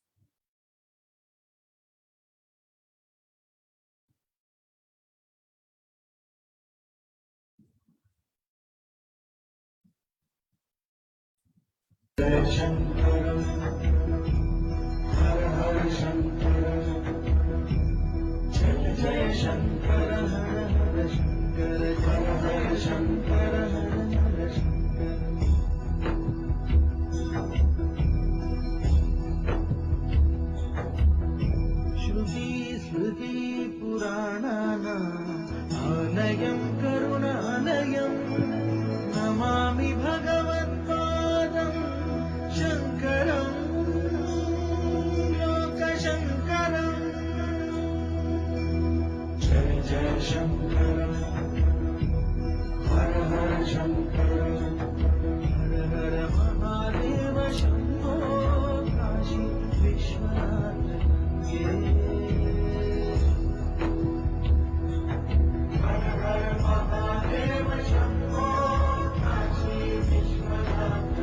आलयं करुणालयं नमामि भगवत्पादं शङ्करं लोकशङ्करम्। जय जय शङ्कर हर हर शङ्कर हर हर Mahadev Shambho Kashi Vishwanath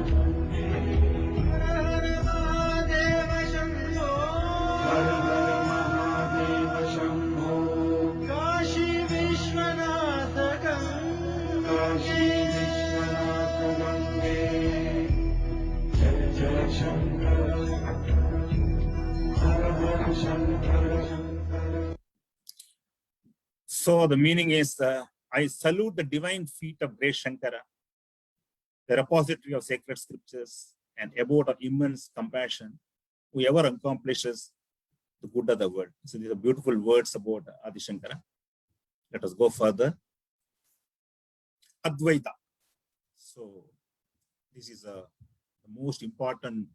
Gange. So the meaning is, I salute the divine feet of great Shankara, the repository of sacred scriptures, and abode of immense compassion, whoever accomplishes the good of the world. So these are beautiful words about Adi Shankara. Let us go further. Advaita. So this is the most important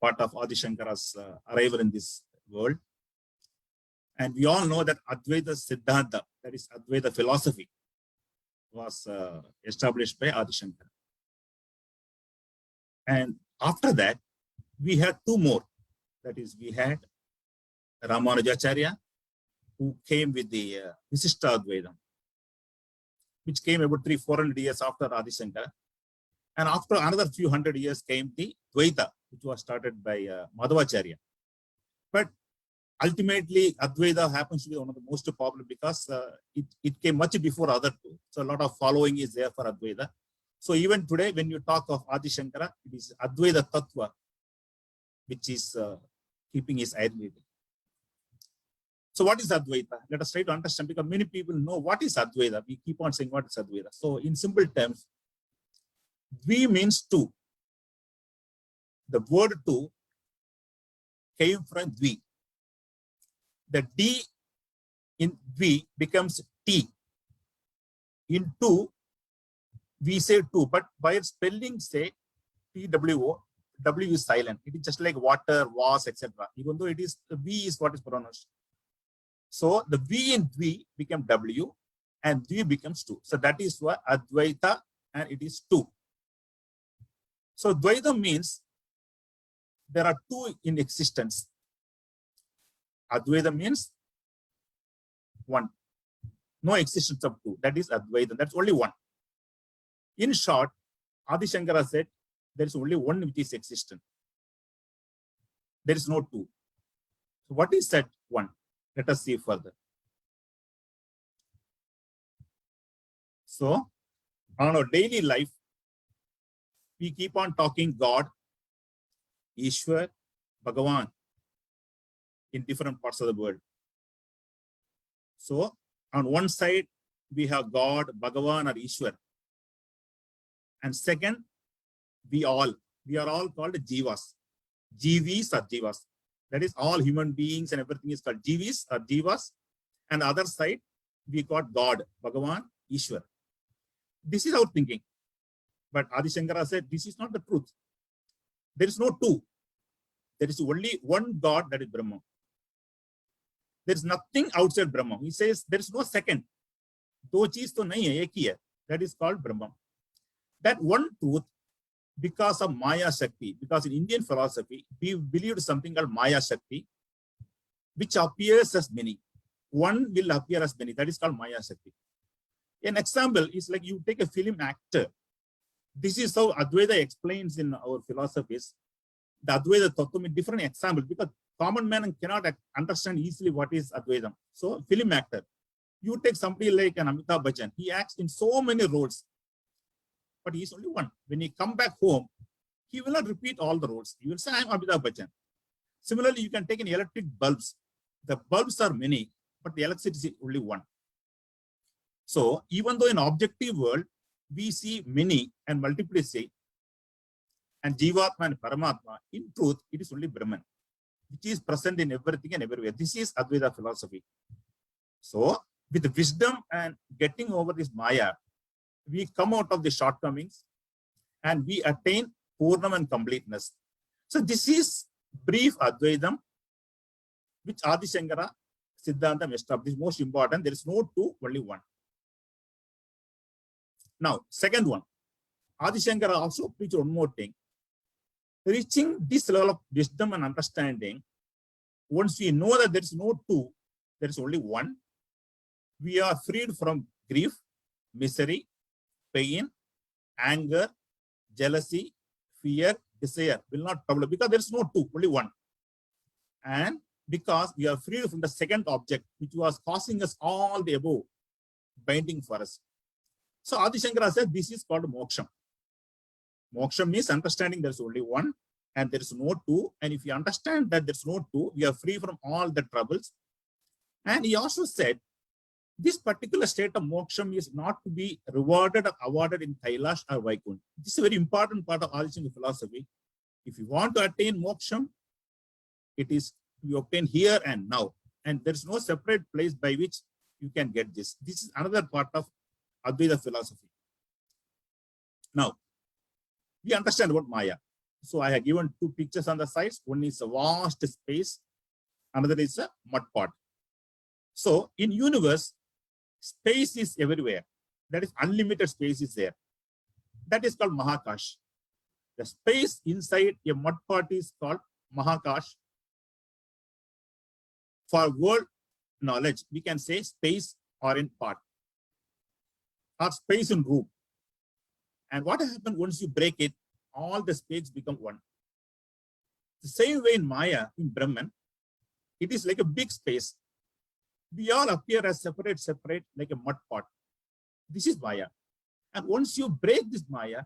part of Adi Shankara's arrival in this world. And we all know that Advaita Siddhanta, that is Advaita philosophy, was established by Adi Shankara. And after that, we had two more. That is, we had Ramanujacharya, who came with the Visishta Advaita, which came about 300-400 years after Adi Shankara. And after another few hundred years came the Dvaita, which was started by Madhvacharya. But ultimately, Advaita happens to be one of the most popular because it came much before other two. So a lot of following is there for Advaita. So even today, when you talk of Adi Shankara, it is Advaita Tattva, which is keeping his identity. So what is Advaita? Let us try to understand, because many people know what is Advaita. We keep on saying what is Advaita. So in simple terms, Dvi means two. The word two came from Dvi. The D in Dvi becomes T. In two, we say two, but while spelling say TWO, W is silent. It is just like water, was, etc. Even though it is, the V is what is pronounced. So the V in Dvi became W and Dvi becomes two. So that is why Advaita, and it is two. So Dvaita means there are two in existence. Advaita means one. No existence of two. That is Advaita. That's only one. In short, Adi Shankara said there is only one which is existent. There is no two. So what is that one? Let us see further. So on our daily life, we keep on talking God, Ishwar, Bhagavan in different parts of the world. So on one side, we have God, Bhagavan, or Ishwar. And second, we are all called Jivas. Jivis or Jivas. That is, all human beings and everything is called Jivis or Jivas. And the other side, we got God, Bhagavan, Ishwar. This is our thinking. But Adi Shankara said, this is not the truth. There is no two. There is only one God, that is Brahma. There is nothing outside Brahma. He says there is no second. Do cheez to nahi hai, ek hi hai. That is called Brahma. That one truth, because of Maya Shakti, because in Indian philosophy, we believed something called Maya Shakti, which appears as many. One will appear as many. That is called Maya Shakti. An example is like you take a film actor. This is how Advaita explains in our philosophies. The Advaita Tattva in different examples, because common man cannot understand easily what is Advaita. So, film actor, you take somebody like an Amitabh Bachchan, he acts in so many roles, but he is only one. When he come back home, he will not repeat all the roles. He will say, I am Amitabh Bachchan. Similarly, you can take an electric bulbs. The bulbs are many, but the electricity is only one. So, even though in objective world, we see many and multiplicity, and Jivatma and Paramatma, in truth, it is only Brahman, which is present in everything and everywhere. This is Advaita philosophy. So, with wisdom and getting over this Maya, we come out of the shortcomings and we attain Purnam and completeness. So, this is brief Advaitam, which Adi Shankara Siddhanta established. Most important, there is no two, only one. Now, second one, Adi Shankara also preached one more thing. Reaching this level of wisdom and understanding, once we know that there is no two, there is only one, we are freed from grief, misery, pain, anger, jealousy, fear, desire. Will not trouble, because there is no two, only one. And because we are freed from the second object, which was causing us all the above, binding for us. So Adi Shankara said this is called moksha. Moksha means understanding there is only one and there is no two. And if you understand that there is no two, we are free from all the troubles. And he also said this particular state of moksha is not to be rewarded or awarded in Kailash or Vaikuntha. This is a very important part of Adi Shankara philosophy. If you want to attain moksha, it is to be obtained here and now. And there is no separate place by which you can get this. This is another part of Advaita philosophy. Now, we understand about Maya. So I have given two pictures on the sides. One is a vast space. Another is a mud pot. So in universe, space is everywhere. That is unlimited space is there. That is called Mahakash. The space inside a mud pot is called Mahakash. For world knowledge, we can say space or in pot, or space in room. And what happens once you break it, all the space become one. The same way in Maya, in Brahman, it is like a big space. We all appear as separate, like a mud pot. This is Maya. And once you break this Maya,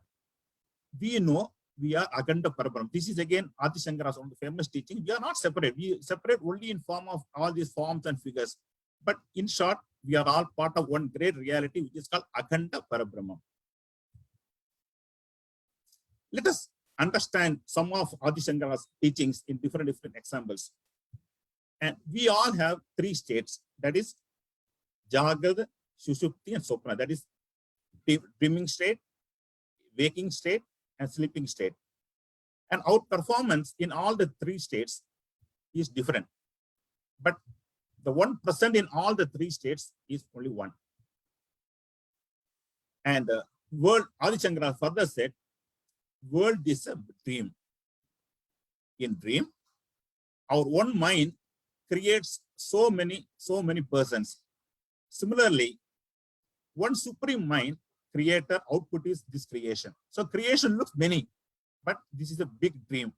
we know we are Akhanda Parabrahma. This is again Adi Shankara's one of the famous teaching. We are not separate. We separate only in form of all these forms and figures. But in short, we are all part of one great reality, which is called Akhanda Parabrahma. Let us understand some of Adi Shankara's teachings in different examples. And we all have three states, that is Jagrada, Sushupti, and Sopna. That is dreaming state, waking state, and sleeping state. And our performance in all the three states is different. But the one present in all the three states is only one. And the world, Adi Shankara further said, world is a dream. In dream, our one mind creates so many persons. Similarly, one supreme mind creator output is this creation. So creation looks many, but this is a big dream.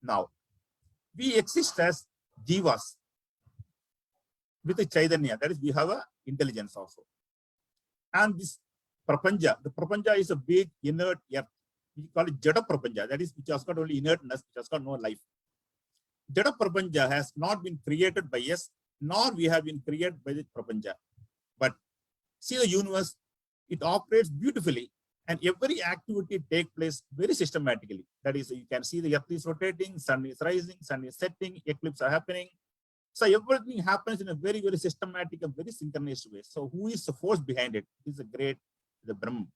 Now, we exist as jivas with a chaitanya, that is, we have a intelligence also. And this prapanja, the prapanja is a big inert earth. We call it jada prapanja, that is, which has got only inertness, which has got no life. Jada prapanja has not been created by us, nor we have been created by the prapanja. But see the universe, it operates beautifully, and every activity takes place very systematically. That is, you can see the earth is rotating, sun is rising, sun is setting, eclipses are happening. So everything happens in a very, very systematic and very synchronized way. So who is the force behind it? It is the Brahman.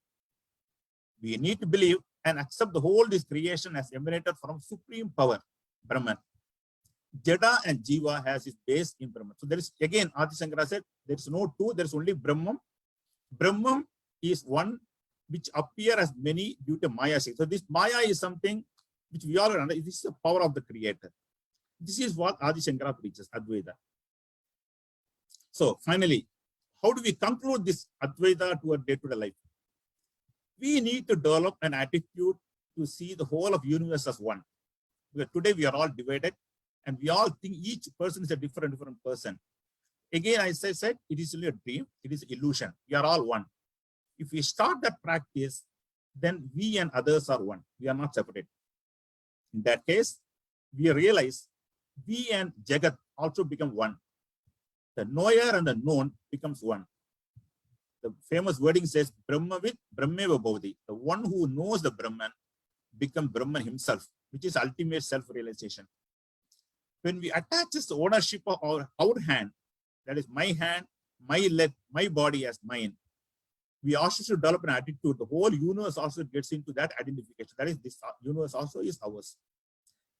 We need to believe and accept the whole this creation as emanated from supreme power, Brahman. Jada and Jiva has its base in Brahman. So there is, again, Adi Shankara said, there is no two, there is only Brahman. Brahman is one which appear as many due to Maya. So this Maya is something which we all understand. This is the power of the creator. This is what Adi Shankara preaches, Advaita. So finally, how do we conclude this Advaita to our day-to-day life? We need to develop an attitude to see the whole of universe as one. Because today we are all divided, and we all think each person is a different person. Again, as I said, it is only a dream, it is illusion. We are all one. If we start that practice, then we and others are one. We are not separate. In that case, we realize we and Jagat also become one. The knower and the known becomes one. The famous wording says, Brahmavid Brahmeva Bhavati. The one who knows the Brahman becomes Brahman himself, which is ultimate self-realization. When we attach this ownership of our hand, that is my hand, my leg, my body as mine, we also should develop an attitude. The whole universe also gets into that identification. That is, this universe also is ours.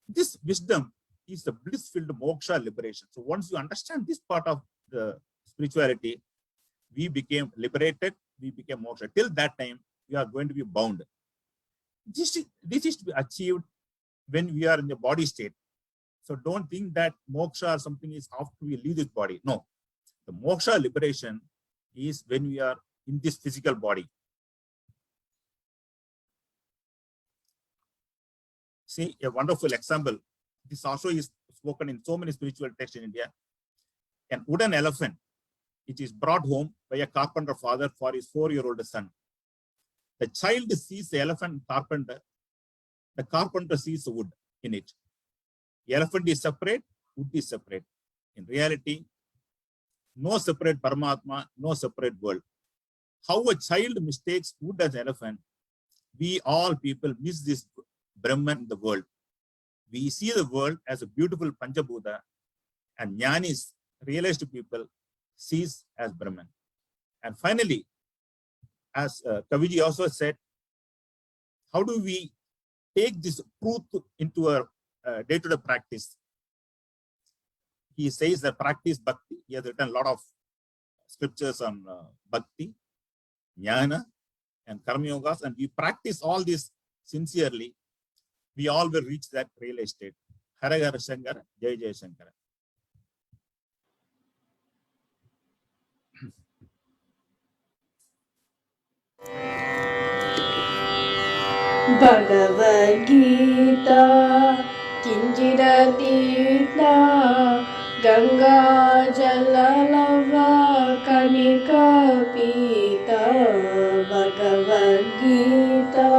This wisdom is the bliss-filled moksha liberation. So once you understand this part of the spirituality, we became liberated, we became moksha. Till that time, we are going to be bound. This is to be achieved when we are in the body state. So don't think that moksha or something is after we leave this body. No. The moksha liberation is when we are in this physical body. See, a wonderful example. This also is spoken in so many spiritual texts in India. An wooden elephant, it is brought home by a carpenter father for his 4-year-old son. The child sees the elephant carpenter. The carpenter sees the wood in it. The elephant is separate, wood is separate. In reality, no separate Paramatma, no separate world. How a child mistakes wood as elephant, we all people miss this Brahman in the world. We see the world as a beautiful Panchabhuta, and Jnanis, realized people, sees as Brahman. And finally, as Kaviji also said, how do we take this truth into our day-to-day practice? He says that practice bhakti. He has written a lot of scriptures on bhakti, jnana, and karma yogas, and we practice all this sincerely. We all will reach that realized state. Hare Hare Shankara, Jai Jai Shankara. Bhagavad Gita Kinjiratirtha Ganga Jalalava Kanika Pita Gita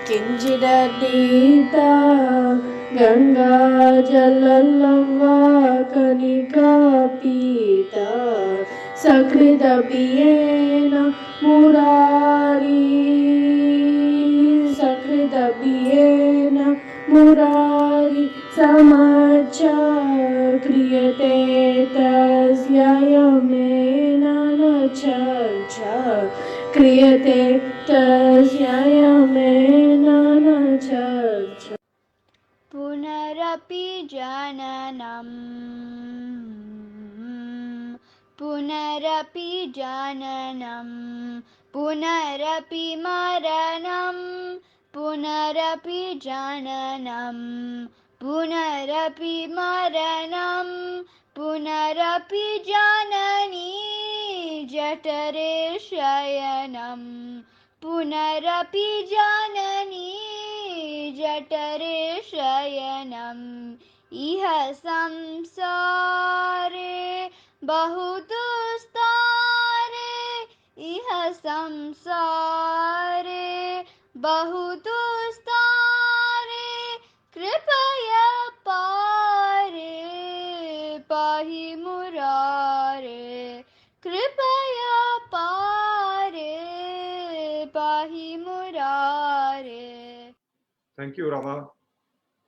किञ्चिदतीता गङ्गाजललवा Kanika पीता सकृदपियेन मुरारी सकृदपियेन मुरारी समाचा क्रियते तस्य Yemen न चर्चा क्रियते तस्य Yemen न चर्चा पुनरपि जननम् पुनरपि जननम् पुनरपि मरणम् पुनरपि जननम् पुनरपि मरणम् पुनरपि जननी जठरे शयनम् पुनरपि जननी जठरे शयनम् इह संसारे बहुदुस्तारे इह संसारे बहुदुस्तारे कृपया पारे पाहि मुरारे कृपया पारे पाहि मुरारे. Thank you, Rama.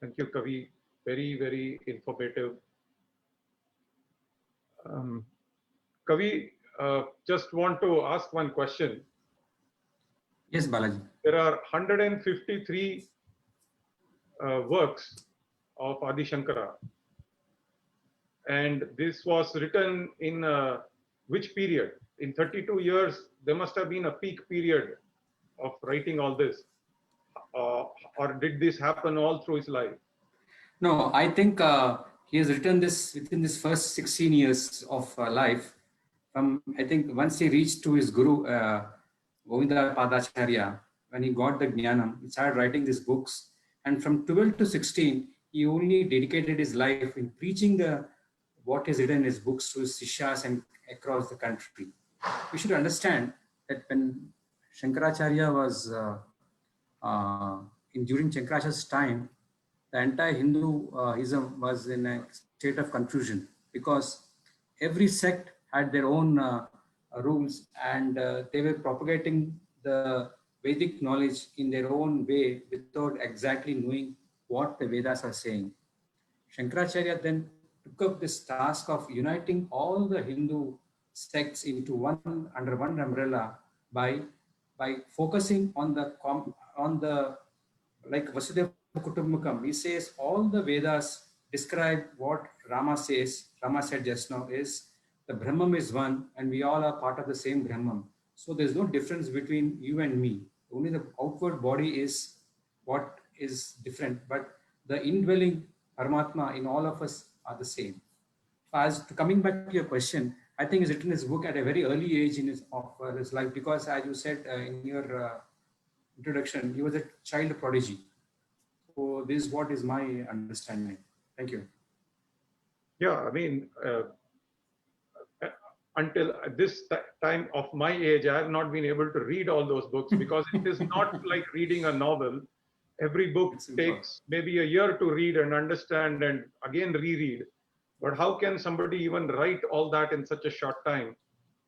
Thank you, Kavi. Very, very informative. Kavi, just want to ask one question. Yes, Balaji. There are 153 works of Adi Shankara, and this was written in which period? In 32 years, there must have been a peak period of writing all this, or did this happen all through his life? No, I think he has written this within this first 16 years of life. I think once he reached to his guru, Govinda Padacharya, when he got the Jnanam, he started writing these books. And from 12 to 16, he only dedicated his life in preaching what is written in his books to his Sishyas and across the country. We should understand that when Shankaracharya was during Shankaracharya's time, the entire Hinduism was in a state of confusion because every sect had their own rules, and they were propagating the Vedic knowledge in their own way without exactly knowing what the Vedas are saying. Shankaracharya then took up this task of uniting all the Hindu sects into under one umbrella by focusing on the like Vasudeva Kutumbakam. He says all the Vedas describe what Rama says. Rama said just now is the Brahman is one, and we all are part of the same Brahman. So there's no difference between you and me. Only the outward body is what is different, but the indwelling Paramatma in all of us are the same. Coming back to your question, I think he's written his book at a very early age in his life because, as you said in your introduction, he was a child prodigy. So this is what is my understanding. Thank you. Yeah, I mean, until this time of my age, I have not been able to read all those books because it is not like reading a novel. Every book takes maybe a year to read and understand and again reread. But how can somebody even write all that in such a short time?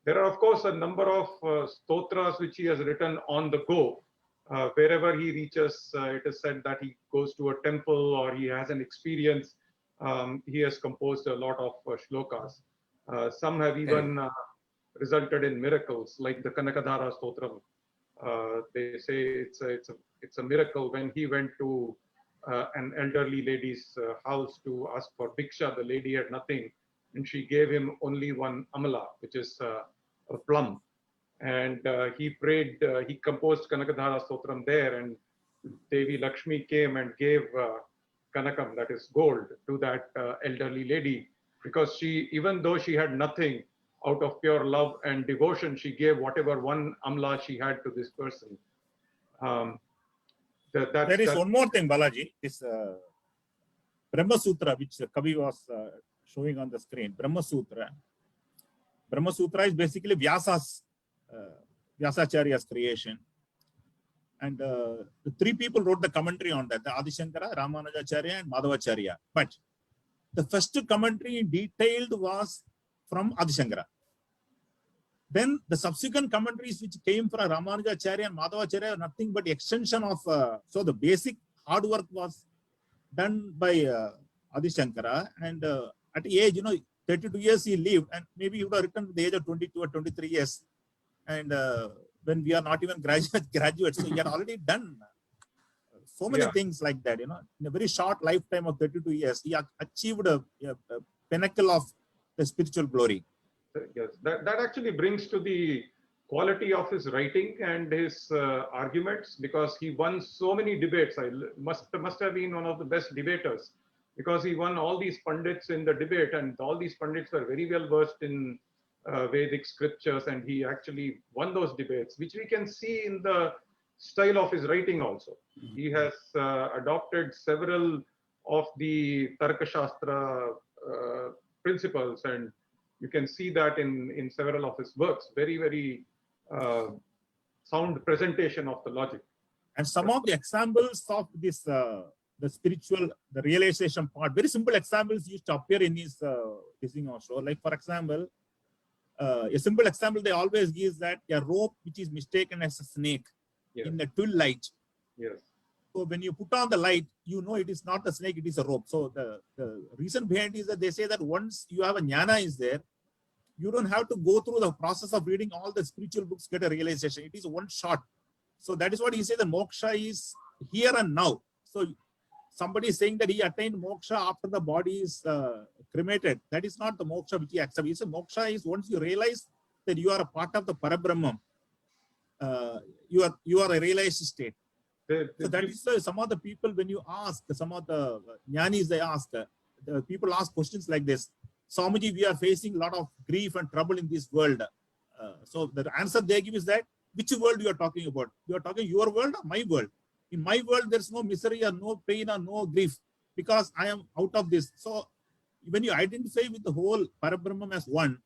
There are, of course, a number of stotras which he has written on the go. Wherever he reaches, it is said that he goes to a temple or he has an experience. He has composed a lot of shlokas. Some have even resulted in miracles, like the Kanakadhara Stotram. They say it's a miracle. When he went to an elderly lady's house to ask for bhiksha, the lady had nothing, and she gave him only one amala, which is a plum. And he prayed, he composed Kanakadhara Stotram there, and Devi Lakshmi came and gave Kanakam, that is gold, to that elderly lady, because she, even though she had nothing, out of pure love and devotion, she gave whatever one amla she had to this person. There is one more thing, Balaji. This Brahma Sutra, which Kavi was showing on the screen. Brahma Sutra. Brahma Sutra is basically Vyasacharya's creation. And the three people wrote the commentary on that, the Adi Shankara, Ramanujacharya, and Madhavacharya. But the first commentary in detailed was from Adi Shankara. Then the subsequent commentaries which came from Ramanujacharya and Madhavacharya are nothing but extension of, so the basic hard work was done by Adi Shankara. And at the age, 32 years he lived, and maybe he would have written at the age of 22 or 23 years. And when we are not even graduates, so he had already done so many things like that, in a very short lifetime of 32 years, he achieved a pinnacle of the spiritual glory. Yes, that actually brings to the quality of his writing and his arguments, because he won so many debates. Must have been one of the best debaters, because he won all these pundits in the debate, and all these pundits were very well versed in Vedic scriptures, and he actually won those debates, which we can see in the style of his writing also. He has adopted several of the Tarka Shastra principles, and you can see that in several of his works. Very, very sound presentation of the logic. And some of the examples of this, the spiritual, the realization part, very simple examples used to appear in his thing also. Like, for example, a simple example they always give is that a rope which is mistaken as a snake in the twill light. Yes. So when you put on the light, it is not a snake, it is a rope. So the reason behind is that they say that once you have a jnana is there, you don't have to go through the process of reading all the spiritual books, get a realization. It is one shot. So that is what he says, the moksha is here and now. So somebody is saying that he attained moksha after the body is cremated. That is not the moksha which he accepts. He says moksha is once you realize that you are a part of the Parabrahman, you are a realized state. So that is some of the people, when you ask, some of the jnanis, they ask, the people ask questions like this. Swamiji, we are facing a lot of grief and trouble in this world. So the answer they give is that, which world you are talking about? You are talking your world or my world? In my world, there's no misery or no pain or no grief, because I am out of this. So when you identify with the whole Parabrahman as one,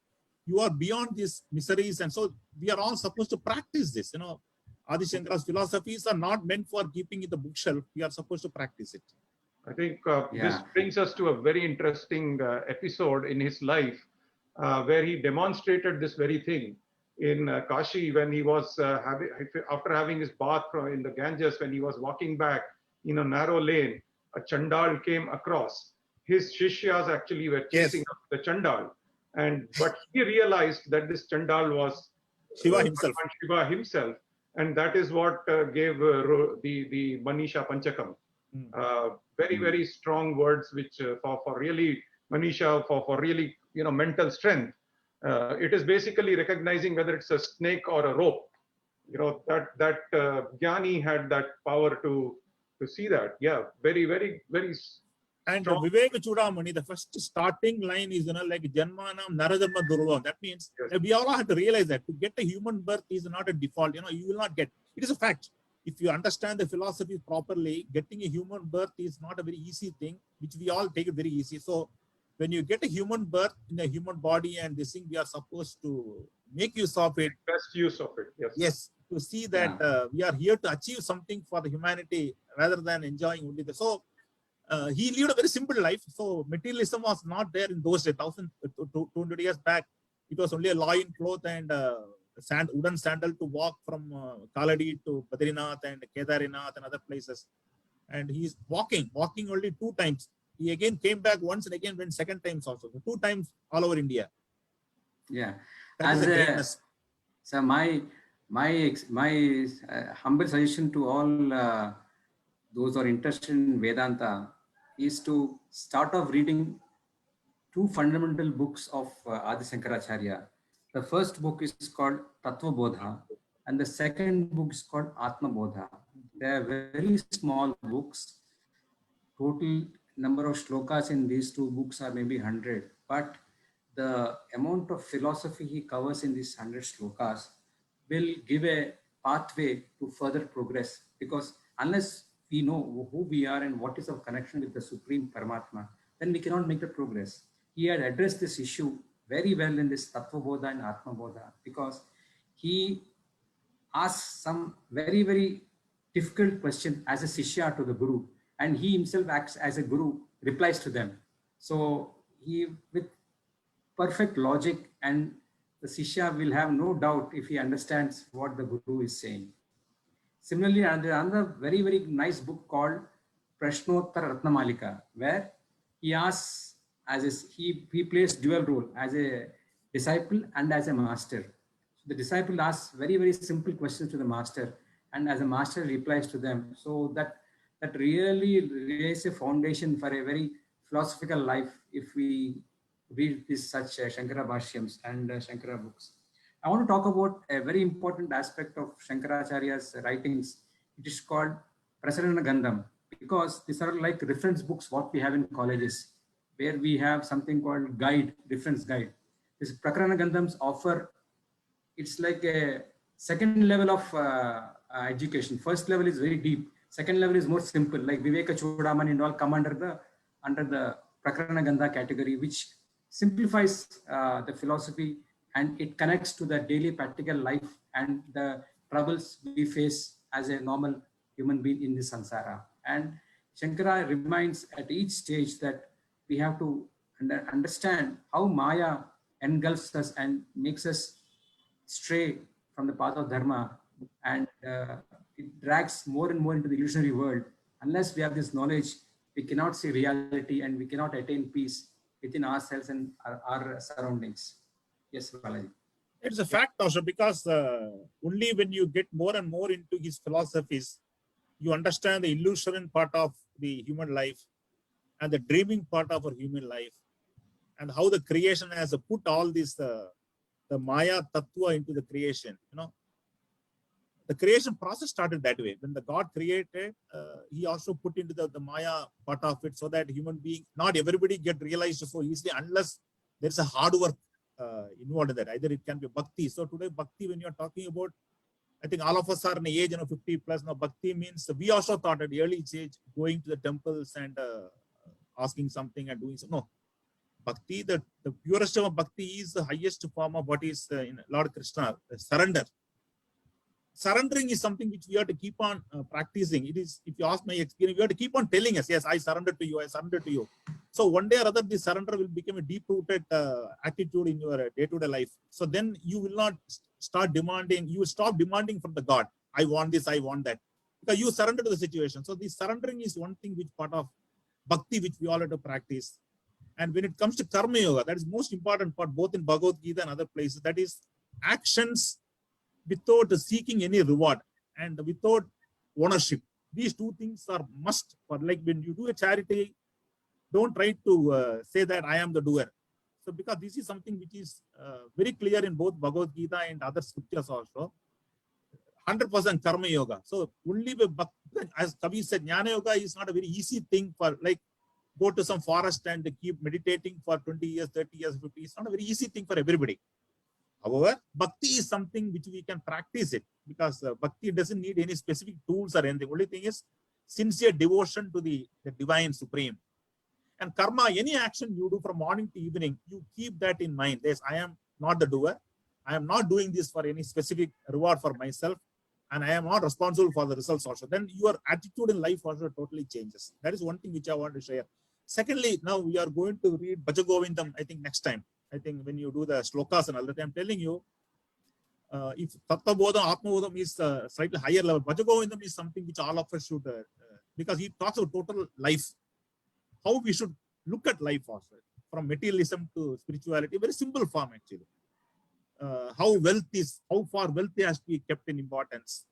you are beyond these miseries. And so we are all supposed to practice this. Adi Shankara's philosophies are not meant for keeping in the bookshelf. We are supposed to practice it. I think this brings us to a very interesting episode in his life where he demonstrated this very thing in Kashi, when he was after having his bath in the Ganges, when he was walking back in a narrow lane, a Chandal came across. His Shishyas actually were chasing up the Chandal, but he realized that this Chandal was Shiva himself. Shiva himself, and that is what gave the Manisha Panchakam. Very, very strong words, which for really Manisha, for really mental strength. It is basically recognizing whether it's a snake or a rope. That Jnani had that power to see that. Yeah, very, very, very. And Vivek Chudamani, the first starting line is like Janmanam Narajanma Durva. That means we all have to realize that to get a human birth is not a default. You will not get. It is a fact. If you understand the philosophy properly, getting a human birth is not a very easy thing, which we all take it very easy. So when you get a human birth in a human body and this thing, we are supposed to make use of it. Best use of it, yes. Yes, to see that we are here to achieve something for the humanity rather than enjoying only the. So he lived a very simple life. So materialism was not there in those days, 200 years back. It was only a loin cloth and wooden sandal to walk from Kaladi to Badrinath and Kedarinath and other places. And he's walking only 2 times. He again came back once and again went second times also. So 2 times all over India. Yeah. So my humble suggestion to all those who are interested in Vedanta is to start off reading 2 fundamental books of Adi Shankaracharya. The first book is called Tattva Bodha, and the second book is called Atma Bodha. They are very small books. Total number of shlokas in these 2 books are maybe 100, but the amount of philosophy he covers in these 100 shlokas will give a pathway to further progress, because unless we know who we are and what is our connection with the Supreme Paramatma, then we cannot make the progress. He had addressed this issue very well in this Tattva Bodha and Atma Bodha, because he asks some very, very difficult question as a Sishya to the Guru, and he himself acts as a Guru, replies to them. So he, with perfect logic, and the Sishya will have no doubt if he understands what the Guru is saying. Similarly, another very, very nice book called Prashnottara Ratnamalika, where he asks, he plays dual role as a disciple and as a master. So the disciple asks very, very simple questions to the master, and as a master replies to them. So that really lays a foundation for a very philosophical life if we read this such Shankara Bhashyams and Shankara books. I want to talk about a very important aspect of Shankaracharya's writings. It is called Prasarana Gandham, because these are like reference books what we have in colleges, where we have something called guide, reference guide. This Prakarana Gandhams offer, it's like a second level of education. First level is very deep. Second level is more simple, like Viveka Chudamani and all come under the Prakarana Gandha category, which simplifies the philosophy, and it connects to the daily practical life and the troubles we face as a normal human being in this samsara. And Shankara reminds at each stage that we have to understand how Maya engulfs us and makes us stray from the path of dharma, and it drags more and more into the illusionary world. Unless we have this knowledge, we cannot see reality, and we cannot attain peace within ourselves and our surroundings. Yes, Balaji. It's a fact also, because only when you get more and more into his philosophies, you understand the illusion part of the human life and the dreaming part of our human life, and how the creation has put all this, the Maya Tattva into the creation. You know, the creation process started that way. When the God created, he also put into the Maya part of it, so that human being, not everybody get realized so easily unless there's a hard work involved in that. Either it can be bhakti. So today, bhakti, when you're talking about, I think all of us are in the age, 50 plus now. Bhakti means, we also thought at the early age going to the temples and asking something and doing so. No, bhakti, the purest of bhakti is the highest form of what is in Lord Krishna, surrender. Surrendering is something which we have to keep on practicing. It is, if you ask my experience, we have to keep on telling us, yes, I surrender to you, I surrender to you. So one day or other, this surrender will become a deep-rooted attitude in your day-to-day life. So then you will not start demanding, you will stop demanding from the God, I want this, I want that. Because you surrender to the situation. So the surrendering is one thing which part of bhakti which we all have to practice. And when it comes to karma yoga, that is most important part, both in Bhagavad Gita and other places, that is actions without seeking any reward and without ownership. These two things are must. For like when you do a charity, don't try to say that I am the doer. So because this is something which is very clear in both Bhagavad Gita and other scriptures also, 100% karma yoga. So only with bhakti, as Kabir said, jnana yoga is not a very easy thing for, like, go to some forest and keep meditating for 20 years, 30 years, 50 years. It's not a very easy thing for everybody. However, bhakti is something which we can practice it, because bhakti doesn't need any specific tools or anything. Only thing is sincere devotion to the divine supreme. And karma, any action you do from morning to evening, you keep that in mind. There's, I am not the doer. I am not doing this for any specific reward for myself, and I am not responsible for the results also. Then your attitude in life also totally changes. That is one thing which I want to share. Secondly, now we are going to read Bhaja Govindam, I think next time. I think when you do the slokas and all that, I'm telling you, if Tattva Bodham, Atma Bodham is slightly higher level, Bhaja Govindam is something which all of us should, because he talks about total life, how we should look at life also, from materialism to spirituality, very simple form actually. How wealth is, how far wealth has to be kept in importance,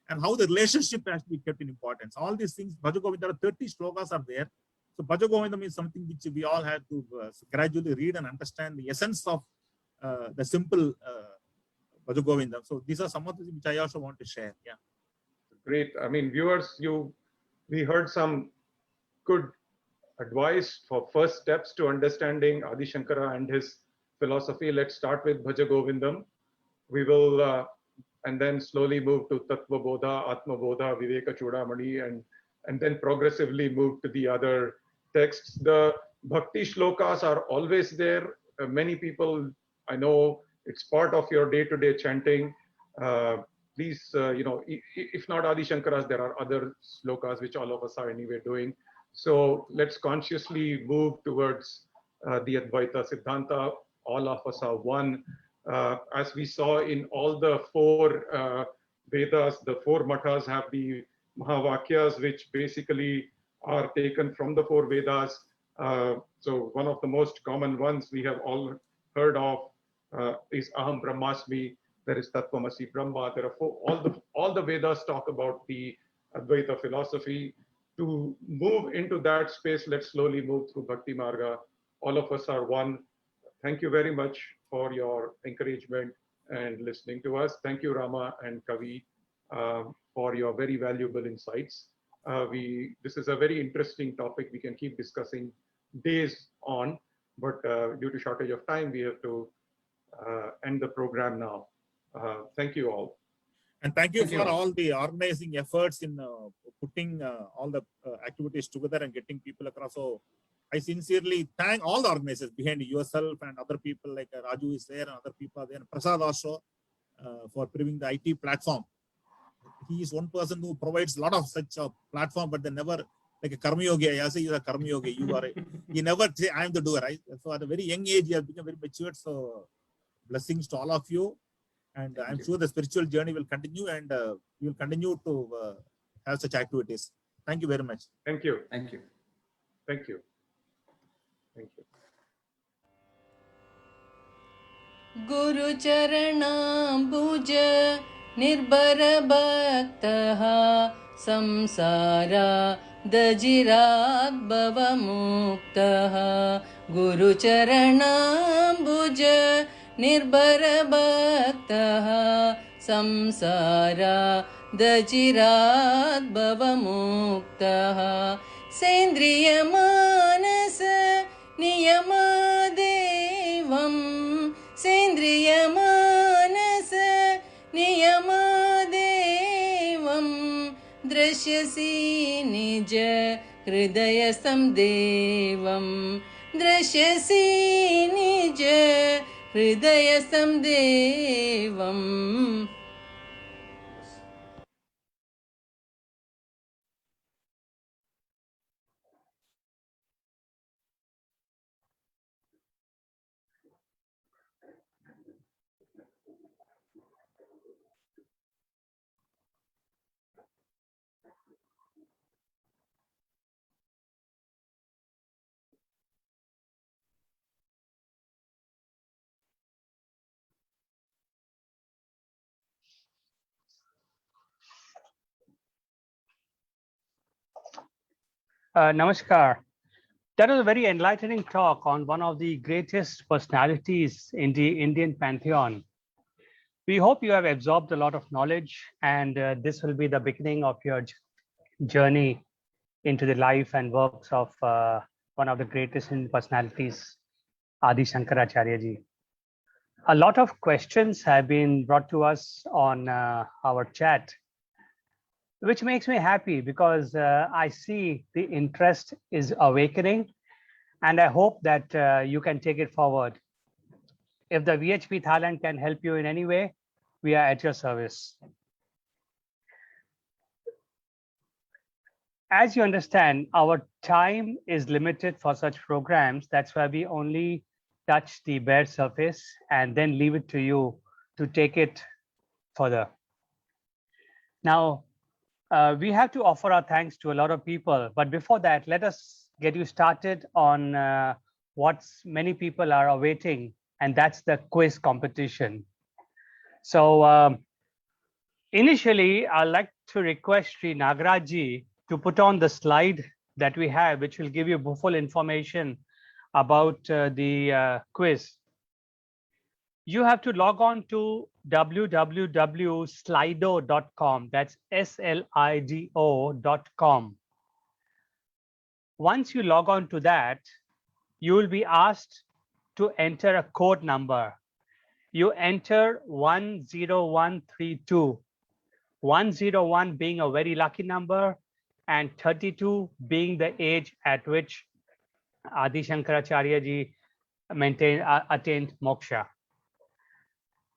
and how the relationship has to be kept in importance. All these things, Bhaja Govindam, 30 slokas are there. So Bhaja Govindam is something which we all have to gradually read and understand the essence of the simple Bhaja Govindam. So these are some of the things which I also want to share. Yeah. Great. I mean, viewers, we heard some good advice for first steps to understanding Adi Shankara and his philosophy. Let's start with Bhaja Govindam. We will, and then slowly move to Tattva Bodha, Atma Bodha, Viveka Chudamani, and then progressively move to the other texts. The Bhakti shlokas are always there. Many people, I know it's part of your day-to-day chanting. please, if not Adi Shankaras, there are other slokas which all of us are anyway doing. So let's consciously move towards the Advaita Siddhanta. All of us are one. As we saw in all the four Vedas, the four mathas have the Mahavakyas, which basically are taken from the four Vedas. So one of the most common ones we have all heard of is Aham Brahmasmi. There is Tattvamasi Brahma. There are all the Vedas talk about the Advaita philosophy. To move into that space, let's slowly move through Bhakti Marga. All of us are one. Thank you very much for your encouragement and listening to us. Thank you, Rama and Kavi, for your very valuable insights. This is a very interesting topic. We can keep discussing days on, but due to shortage of time, we have to end the program now. Thank you all. And thank you Thank you. for all the organizing efforts in putting all the activities together and getting people across. So I sincerely thank all the organizers behind yourself and other people like Raju is there and other people are there. And Prasad also for providing the IT platform. He is one person who provides a lot of such a platform, but they never like a Karma Yogi. I say you're a Karma Yogi. You never say I am the doer. Right? So at a very young age, you have become very matured. So blessings to all of you. And I'm sure the spiritual journey will continue and we will continue to have such activities. Thank you very much. Thank you. Thank you. Thank you. Thank you. Guru Charanambuj Nirbara Bhaktaha Samsara Dajirat Bhava Muktaha Guru Charanambuj Nirbara Bhaktaha Samsara Dajirat Bhava Muktaha Sendriya Manasa Niyama Devam Sendriya Manasa Niyama Devam Drashyasi Nija Hridayasam Devam Drashyasi Nija Hridayasam Devam. Namaskar. That was a very enlightening talk on one of the greatest personalities in the Indian pantheon. We hope you have absorbed a lot of knowledge, and this will be the beginning of your journey into the life and works of one of the greatest Indian personalities, Adi Shankaracharya ji. A lot of questions have been brought to us on our chat, which makes me happy because I see the interest is awakening, and I hope that you can take it forward. If the VHP Thailand can help you in any way, we are at your service. As you understand, our time is limited for such programs. That's why we only touch the bare surface and then leave it to you to take it further. Now, we have to offer our thanks to a lot of people, but before that, let us get you started on what many people are awaiting, and that's the quiz competition. So initially, I'd like to request Sri Nagaraj ji to put on the slide that we have, which will give you full information about the quiz. You have to log on to www.slido.com. That's SLIDO.com. Once you log on to that, you will be asked to enter a code number. You enter 10132, 101 being a very lucky number, and 32 being the age at which Adi Shankaracharya ji attained moksha.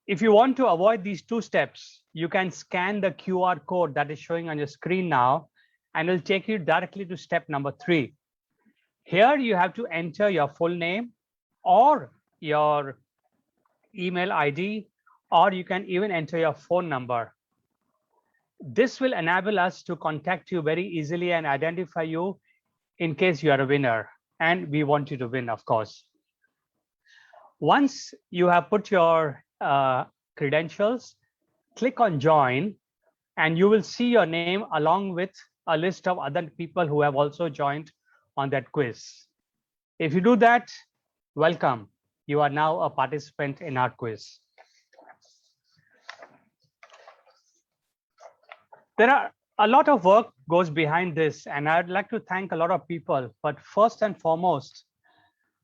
If you want to avoid these two steps, you can scan the QR code that is showing on your screen now, and it'll take you directly to step number 3. Here you have to enter your full name or your email ID, or you can even enter your phone number. This will enable us to contact you very easily and identify you in case you are a winner, and we want you to win, of course. Once you have put your credentials, click on join, and you will see your name along with a list of other people who have also joined on that quiz. If you do that, welcome. You are now a participant in our quiz. There are a lot of work goes behind this, and I'd like to thank a lot of people. But first and foremost,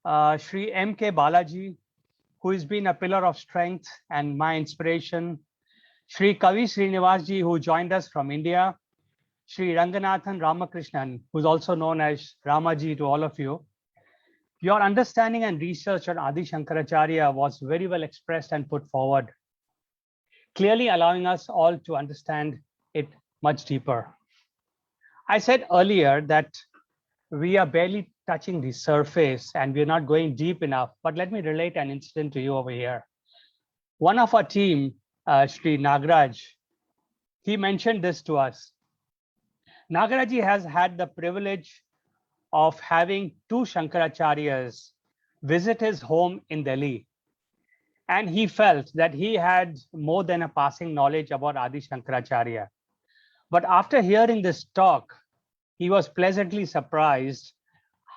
Shri M.K. Balaji, who has been a pillar of strength and my inspiration. Shri Kavi Srinivasji, who joined us from India. Shri Ranganathan Ramakrishnan, who's also known as Ramaji to all of you. Your understanding and research on Adi Shankaracharya was very well expressed and put forward, clearly allowing us all to understand it much deeper. I said earlier that we are barely touching the surface and we're not going deep enough, but let me relate an incident to you over here. One of our team, Shri Nagaraj, he mentioned this to us. Nagaraji has had the privilege of having 2 Shankaracharyas visit his home in Delhi. And he felt that he had more than a passing knowledge about Adi Shankaracharya. But after hearing this talk, he was pleasantly surprised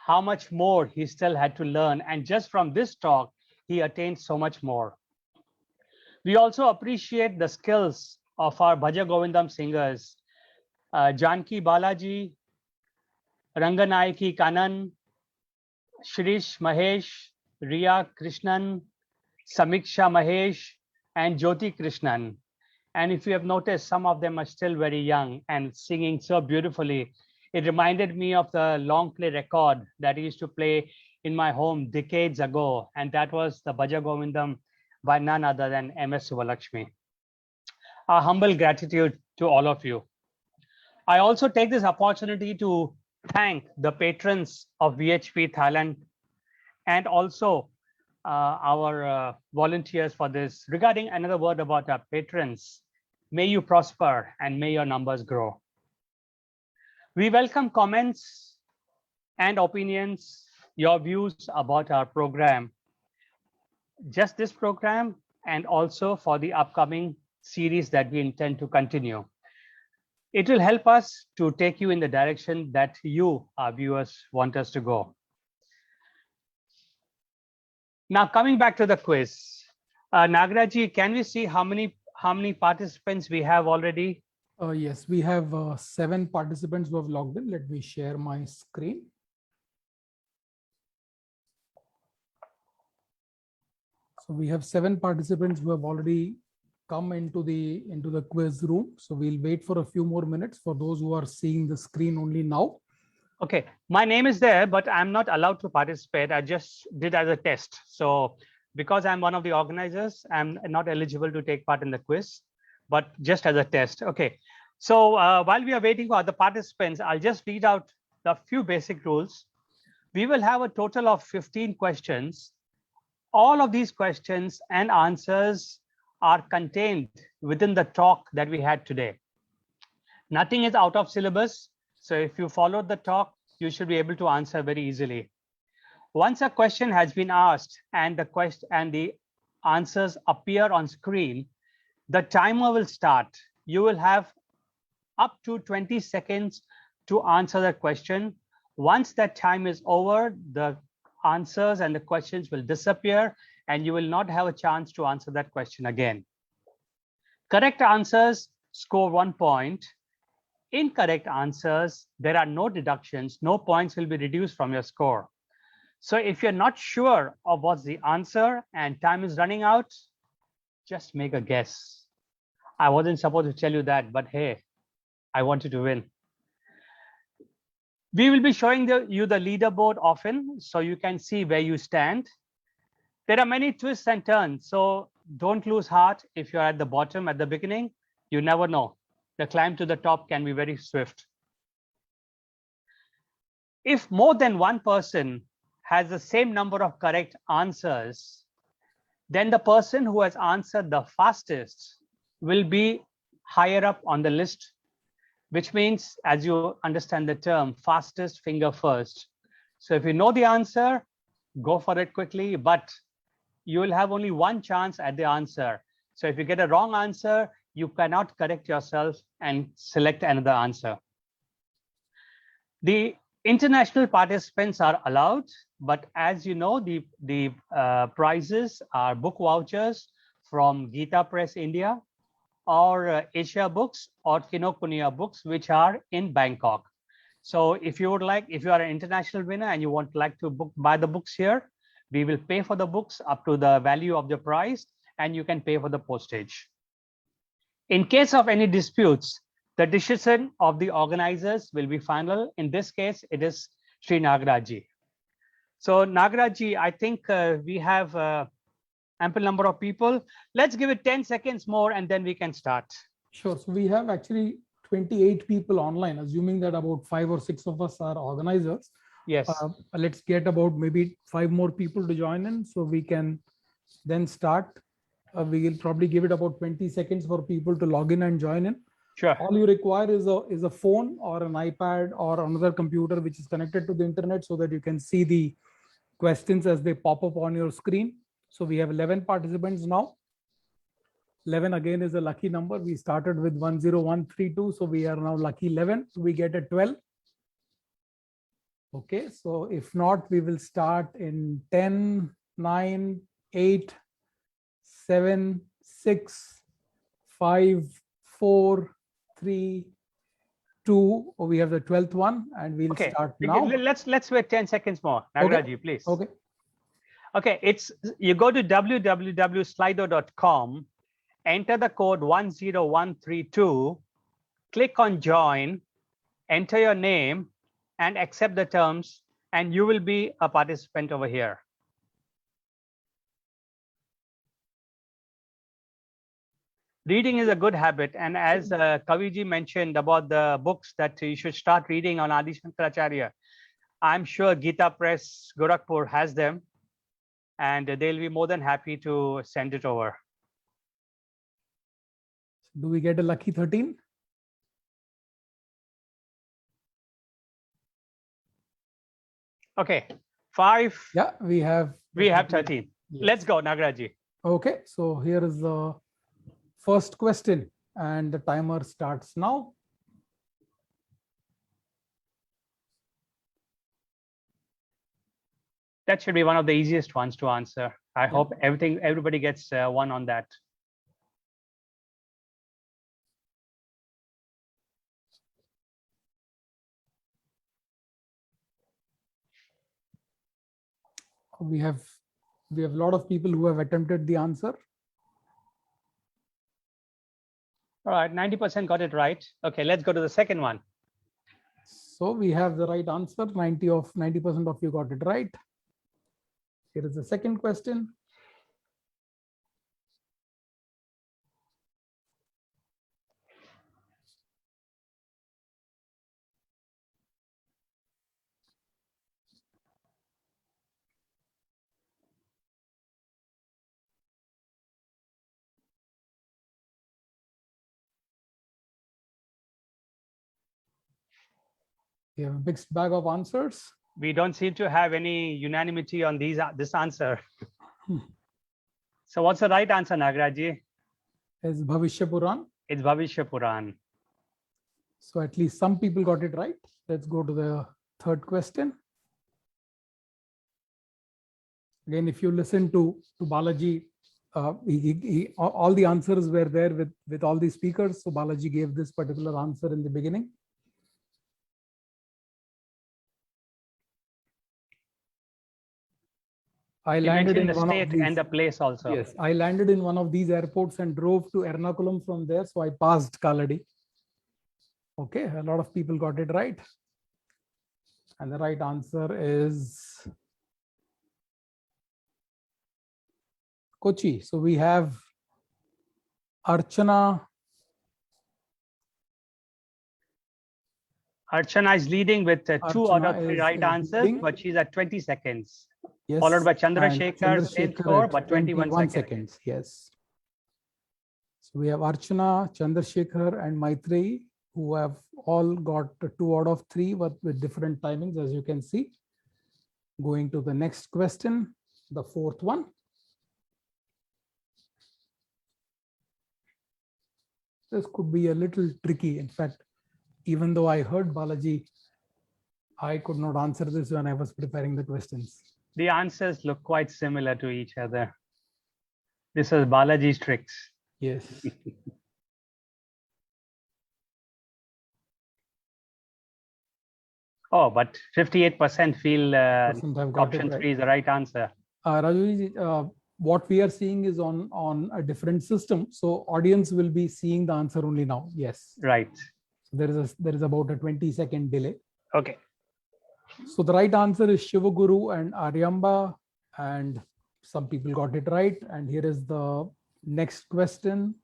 how much more he still had to learn. And just from this talk, he attained so much more. We also appreciate the skills of our Bhaja Govindam singers, Janki Balaji, Ranganayaki Kanan, Shirish Mahesh, Riya Krishnan, Samiksha Mahesh, and Jyoti Krishnan. And if you have noticed, some of them are still very young and singing so beautifully. It reminded me of the long play record that I used to play in my home decades ago. And that was the Bhaja Govindam by none other than M.S. Subalakshmi. Our humble gratitude to all of you. I also take this opportunity to thank the patrons of VHP Thailand and also our volunteers for this. Regarding another word about our patrons, may you prosper and may your numbers grow. We welcome comments and opinions, your views about our program, just this program and also for the upcoming series that we intend to continue. It will help us to take you in the direction that you, our viewers, want us to go. Now, coming back to the quiz, Nagaraji, can we see how many participants we have already? Yes, we have 7 participants who have logged in. Let me share my screen. So we have 7 participants who have already come into the quiz room. So we'll wait for a few more minutes for those who are seeing the screen only now. Okay, my name is there, but I'm not allowed to participate. I just did as a test. So because I'm one of the organizers, I'm not eligible to take part in the quiz, but just as a test. Okay, so while we are waiting for other participants, I'll just read out the few basic rules. We will have a total of 15 questions. All of these questions and answers are contained within the talk that we had today. Nothing is out of syllabus. So if you followed the talk, you should be able to answer very easily. Once a question has been asked and the answers appear on screen, the timer will start. You will have up to 20 seconds to answer the question. Once that time is over, the answers and the questions will disappear and you will not have a chance to answer that question again. Correct answers score 1 point. Incorrect answers, there are no deductions, no points will be reduced from your score. So if you're not sure of what's the answer and time is running out, just make a guess. I wasn't supposed to tell you that, but hey, I want you to win. We will be showing you the leaderboard often, so you can see where you stand. There are many twists and turns, so don't lose heart if you're at the bottom at the beginning. You never know. The climb to the top can be very swift. If more than one person has the same number of correct answers, then the person who has answered the fastest will be higher up on the list, which means, as you understand the term, fastest finger first. So if you know the answer, go for it quickly, but you will have only one chance at the answer. So if you get a wrong answer, you cannot correct yourself and select another answer. The international participants are allowed, but as you know, the prizes are book vouchers from Gita Press India or Asia Books or Kinokuniya Books, which are in Bangkok. So if you would like, if you are an international winner and you want like to buy the books here, we will pay for the books up to the value of the price, and you can pay for the postage. In case of any disputes, the decision of the organizers will be final. In this case, it is Sri Nagaraji. So Nagaraji, I think we have ample number of people. Let's give it 10 seconds more and then we can start. Sure. So we have actually 28 people online, assuming that about 5 or 6 of us are organizers. Yes. Let's get about maybe 5 more people to join in so we can then start. We will probably give it about 20 seconds for people to log in and join in. Sure. All you require is a phone or an iPad or another computer which is connected to the internet so that you can see the questions as they pop up on your screen. So we have 11 participants now. 11 again is a lucky number. We started with 10132, so we are now lucky 11. So we get a 12. Okay, so if not, we will start in 10, 9, 8, 7, 6, 5, 4, 3, 2. Oh, we have the 12th one, and we'll start now. Let's wait 10 seconds more. Nagaraji, please. Okay. Okay, you go to www.slido.com, enter the code 10132, click on join, enter your name and accept the terms, and you will be a participant over here. Reading is a good habit, and as Kaviji mentioned about the books that you should start reading on Adi Shankaracharya, I'm sure Gita Press Gorakhpur has them, and they'll be more than happy to send it over. Do we get a lucky 13? Okay, 5. Yeah, we have 13. Yes. Let's go, Nagaraji. Okay, so here is the first question, and the timer starts now. That should be one of the easiest ones to answer. I hope everybody gets one on that. We have a lot of people who have attempted the answer. All right, 90% got it right. Okay, let's go to the second one. So we have the right answer. 90% of you got it right. Here is the second question. We have a mixed bag of answers. We don't seem to have any unanimity on this answer. So what's the right answer, Nagaraji? It's Bhavishya Puran. It's Bhavishya Puran. So at least some people got it right. Let's go to the third question. Again, if you listen to Balaji, all the answers were there with all the speakers. So Balaji gave this particular answer in the beginning. I landed in the one state of these, and the place also. Yes, I landed in one of these airports and drove to Ernakulam from there. So I passed Kaladi. Okay, a lot of people got it right. And the right answer is Kochi. So we have Archana. Archana is leading with 2 out of 3 Archana right is answers, leading. but she's at 20 seconds. Yes. Followed by and Chandrasekhar, same Chandrasekhar score, at but 21 seconds. Yes. So we have Archana, Chandrasekhar, and Maitreyi, who have all got 2 out of 3, but with different timings, as you can see. Going to the next question, the 4th one. This could be a little tricky. In fact, even though I heard Balaji, I could not answer this when I was preparing the questions. The answers look quite similar to each other. This is Balaji's tricks. Yes. Oh, but 58% feel Percent have got it option right. 3 is the right answer. Raju, what we are seeing is on a different system. So audience will be seeing the answer only now. Yes. Right. So there is about a 20-second delay. Okay. So the right answer is Shivaguru and Aryamba, and some people got it right. And here is the next question,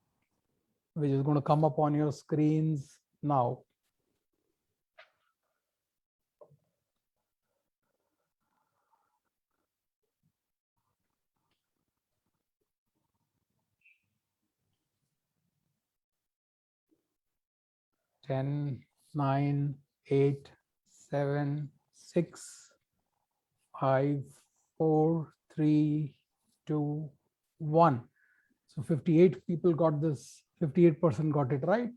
which is going to come up on your screens now. Ten, 9, 8, 7, 6, 5, 4, 3, 2, 1. So 58 people got this, 58% got it right.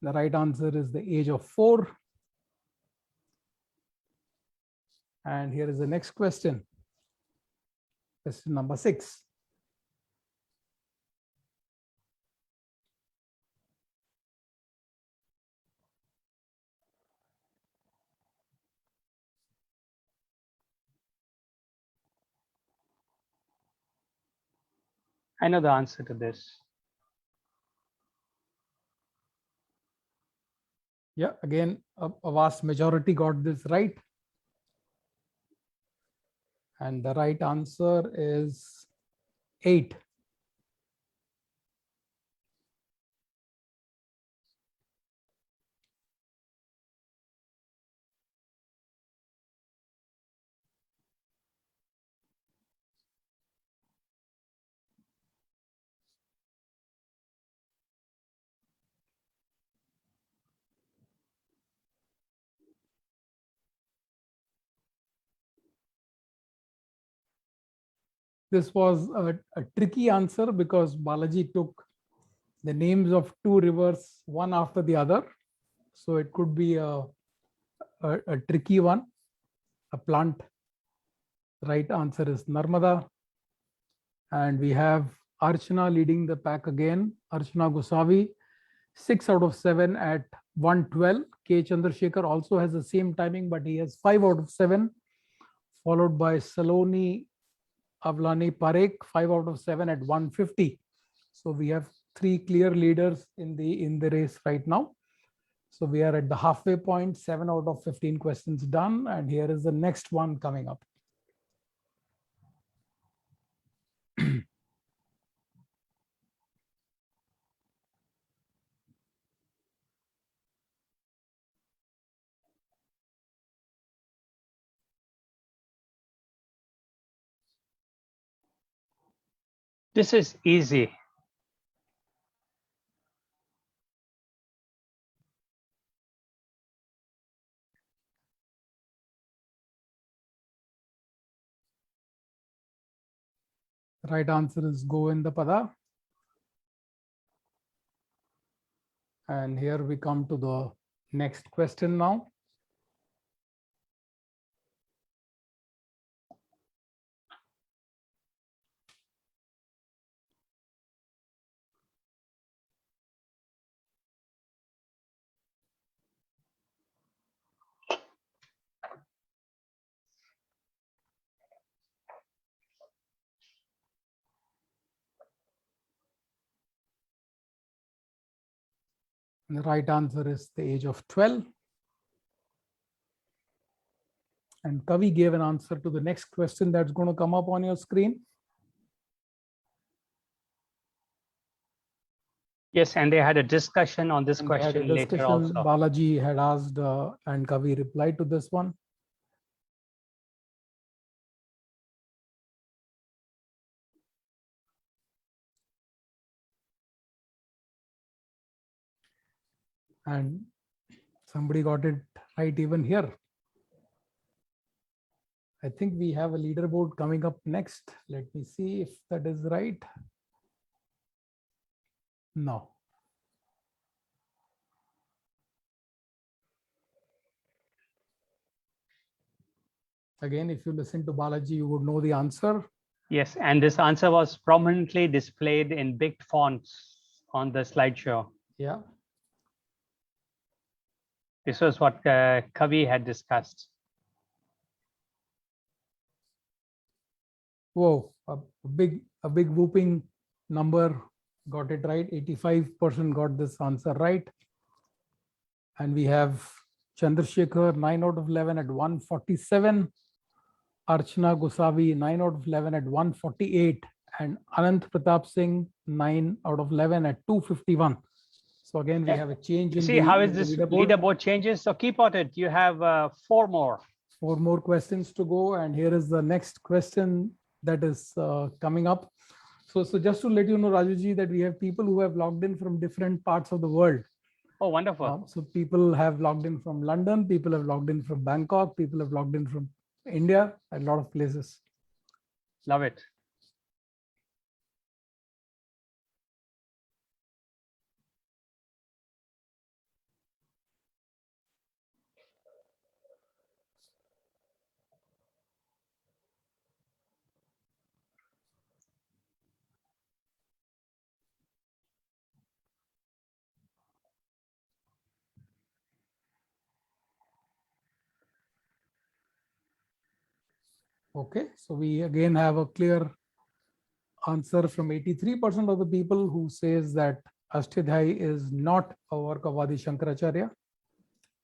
The right answer is the age of 4. And here is the next question. Question number 6. I know the answer to this. Yeah, again, a vast majority got this right. And the right answer is 8. This was a tricky answer because Balaji took the names of 2 rivers, one after the other. So it could be a tricky one, a plant. Right answer is Narmada. And we have Archana leading the pack again. Archana Gosavi, 6 out of 7 at 112. K. Chandrasekhar also has the same timing, but he has 5 out of 7, followed by Saloni Avlani Parekh, 5 out of 7 at 150. So we have 3 clear leaders in the race right now. So we are at the halfway point, 7 out of 15 questions done. And here is the next one coming up. This is easy. The right answer is Govindapada. And here we come to the next question now. And the right answer is the age of 12. And Kavi gave an answer to the next question that's going to come up on your screen. Yes, and they had a discussion on this And we had a question later discussion. also. Balaji had asked and Kavi replied to this one. And somebody got it right even here. I think we have a leaderboard coming up next. Let me see if that is right. No. Again, if you listen to Balaji, you would know the answer. Yes, and this answer was prominently displayed in big fonts on the slideshow. Yeah. This was what Kavi had discussed. Whoa, a big whooping number got it right. 85% got this answer right. And we have Chandrasekhar 9 out of 11 at 147. Archana Gosavi 9 out of 11 at 148. And Anant Pratap Singh 9 out of 11 at 251. So again, we have a change in See the, how in is the this leaderboard. leaderboard changes? So keep at it. You have 4 more. 4 more questions to go, and here is the next question that is coming up. So just to let you know, Rajuji, that we have people who have logged in from different parts of the world. Oh, wonderful. So people have logged in from London, people have logged in from Bangkok, people have logged in from India, a lot of places. Love it. Okay, so we again have a clear answer from 83% of the people who says that Ashtadhyayi is not a work of Adi Shankaracharya.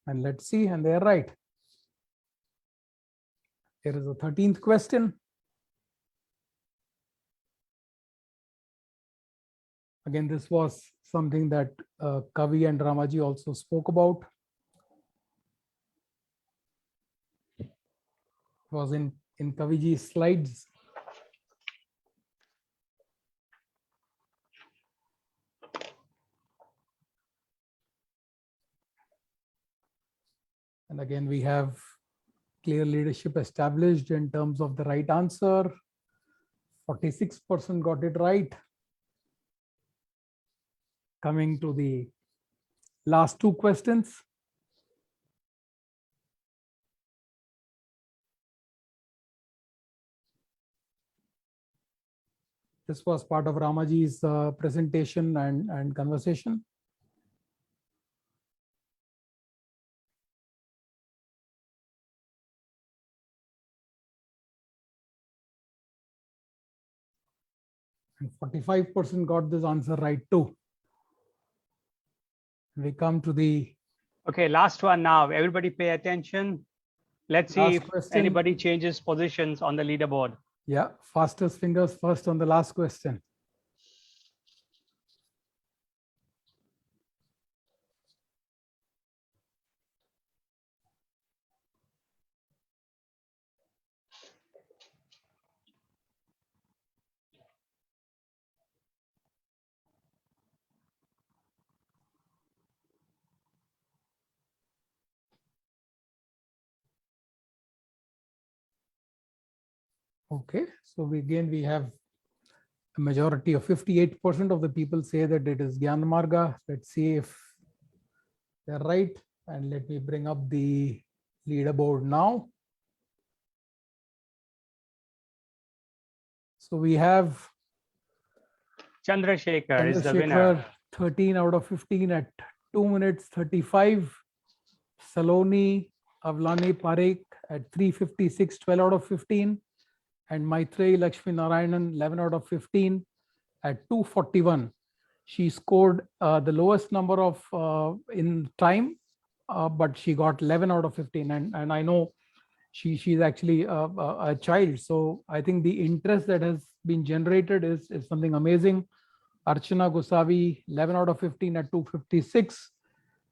And let's see, and they're right. Here is the 13th question. Again, this was something that Kavi and Ramaji also spoke about. It was in Kaviji's slides. And again, we have clear leadership established in terms of the right answer. 46% got it right. Coming to the last 2 questions. This was part of Ramaji's presentation and conversation. And 45% got this answer right too. We come to the Okay, last one now. Everybody pay attention. Let's see last if question. anybody changes positions on the leaderboard. Yeah, fastest fingers first on the last question. Okay, so we have a majority of 58% of the people say that it is Gyan Marga. Let's see if they're right. And let me bring up the leaderboard now. So we have Chandrasekhar is the winner. Chandrasekhar, 13 out of 15 at 2 minutes 35. Saloni Avlani Parekh at 3:56, 12 out of 15. And Maitreyi Lakshmi Narayanan, 11 out of 15 at 2:41. She scored the lowest number of in time, but she got 11 out of 15. And I know she's actually a child. So I think the interest that has been generated is something amazing. Archana Gosavi 11 out of 15 at 256,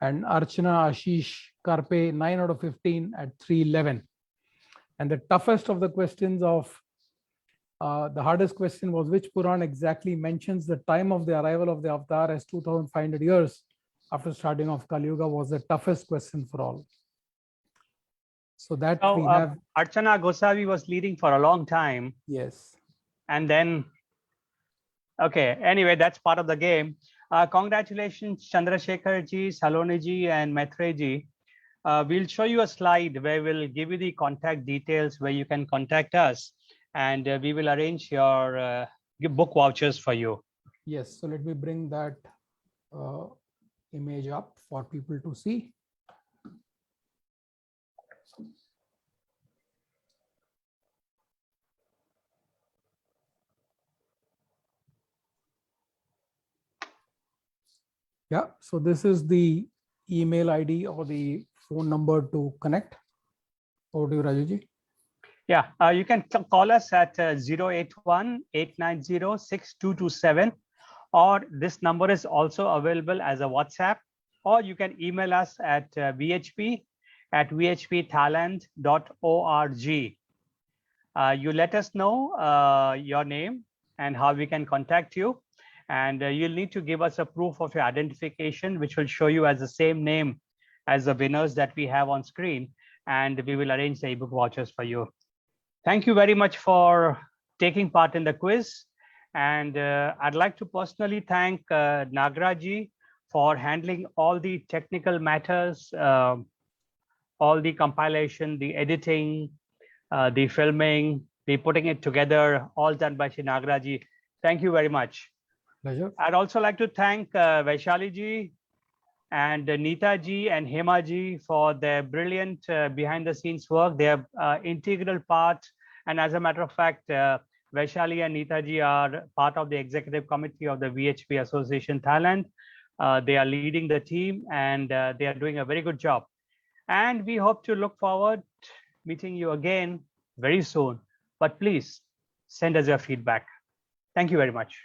and Archana Ashish Karpe 9 out of 15 at 311. And the toughest of the questions of the hardest question was, which Puran exactly mentions the time of the arrival of the avatar as 2500 years after starting of Kali Yuga, was the toughest question for all. So that So, we have. Archana Gosavi was leading for a long time. Yes. And then, okay, anyway, that's part of the game. Congratulations, Chandrasekhar ji, Saloni ji, and Maitre ji. We'll show you a slide where we'll give you the contact details where you can contact us, and we will arrange your book vouchers for you. Yes, so let me bring that image up for people to see. Yeah, so this is the email ID or the phone number to connect. Over to you, Rajuji. Yeah, you can call us at 081-890-6227, or this number is also available as a WhatsApp, or you can email us at vhp@vhpthailand.org. You let us know your name and how we can contact you, and you'll need to give us a proof of your identification, which will show you as the same name as the winners that we have on screen, and we will arrange the ebook vouchers for you. Thank you very much for taking part in the quiz. And I'd like to personally thank Nagraji for handling all the technical matters, all the compilation, the editing, the filming, the putting it together, all done by Shri Nagraji. Thank you very much. Pleasure. I'd also like to thank Vaishali ji and Neeta ji and Hema ji for their brilliant behind the scenes work. They are integral part. And as a matter of fact, Vaishali and Neeta ji are part of the executive committee of the VHP Association Thailand. They are leading the team, and they are doing a very good job. And we hope to look forward meeting you again very soon. But please send us your feedback. Thank you very much.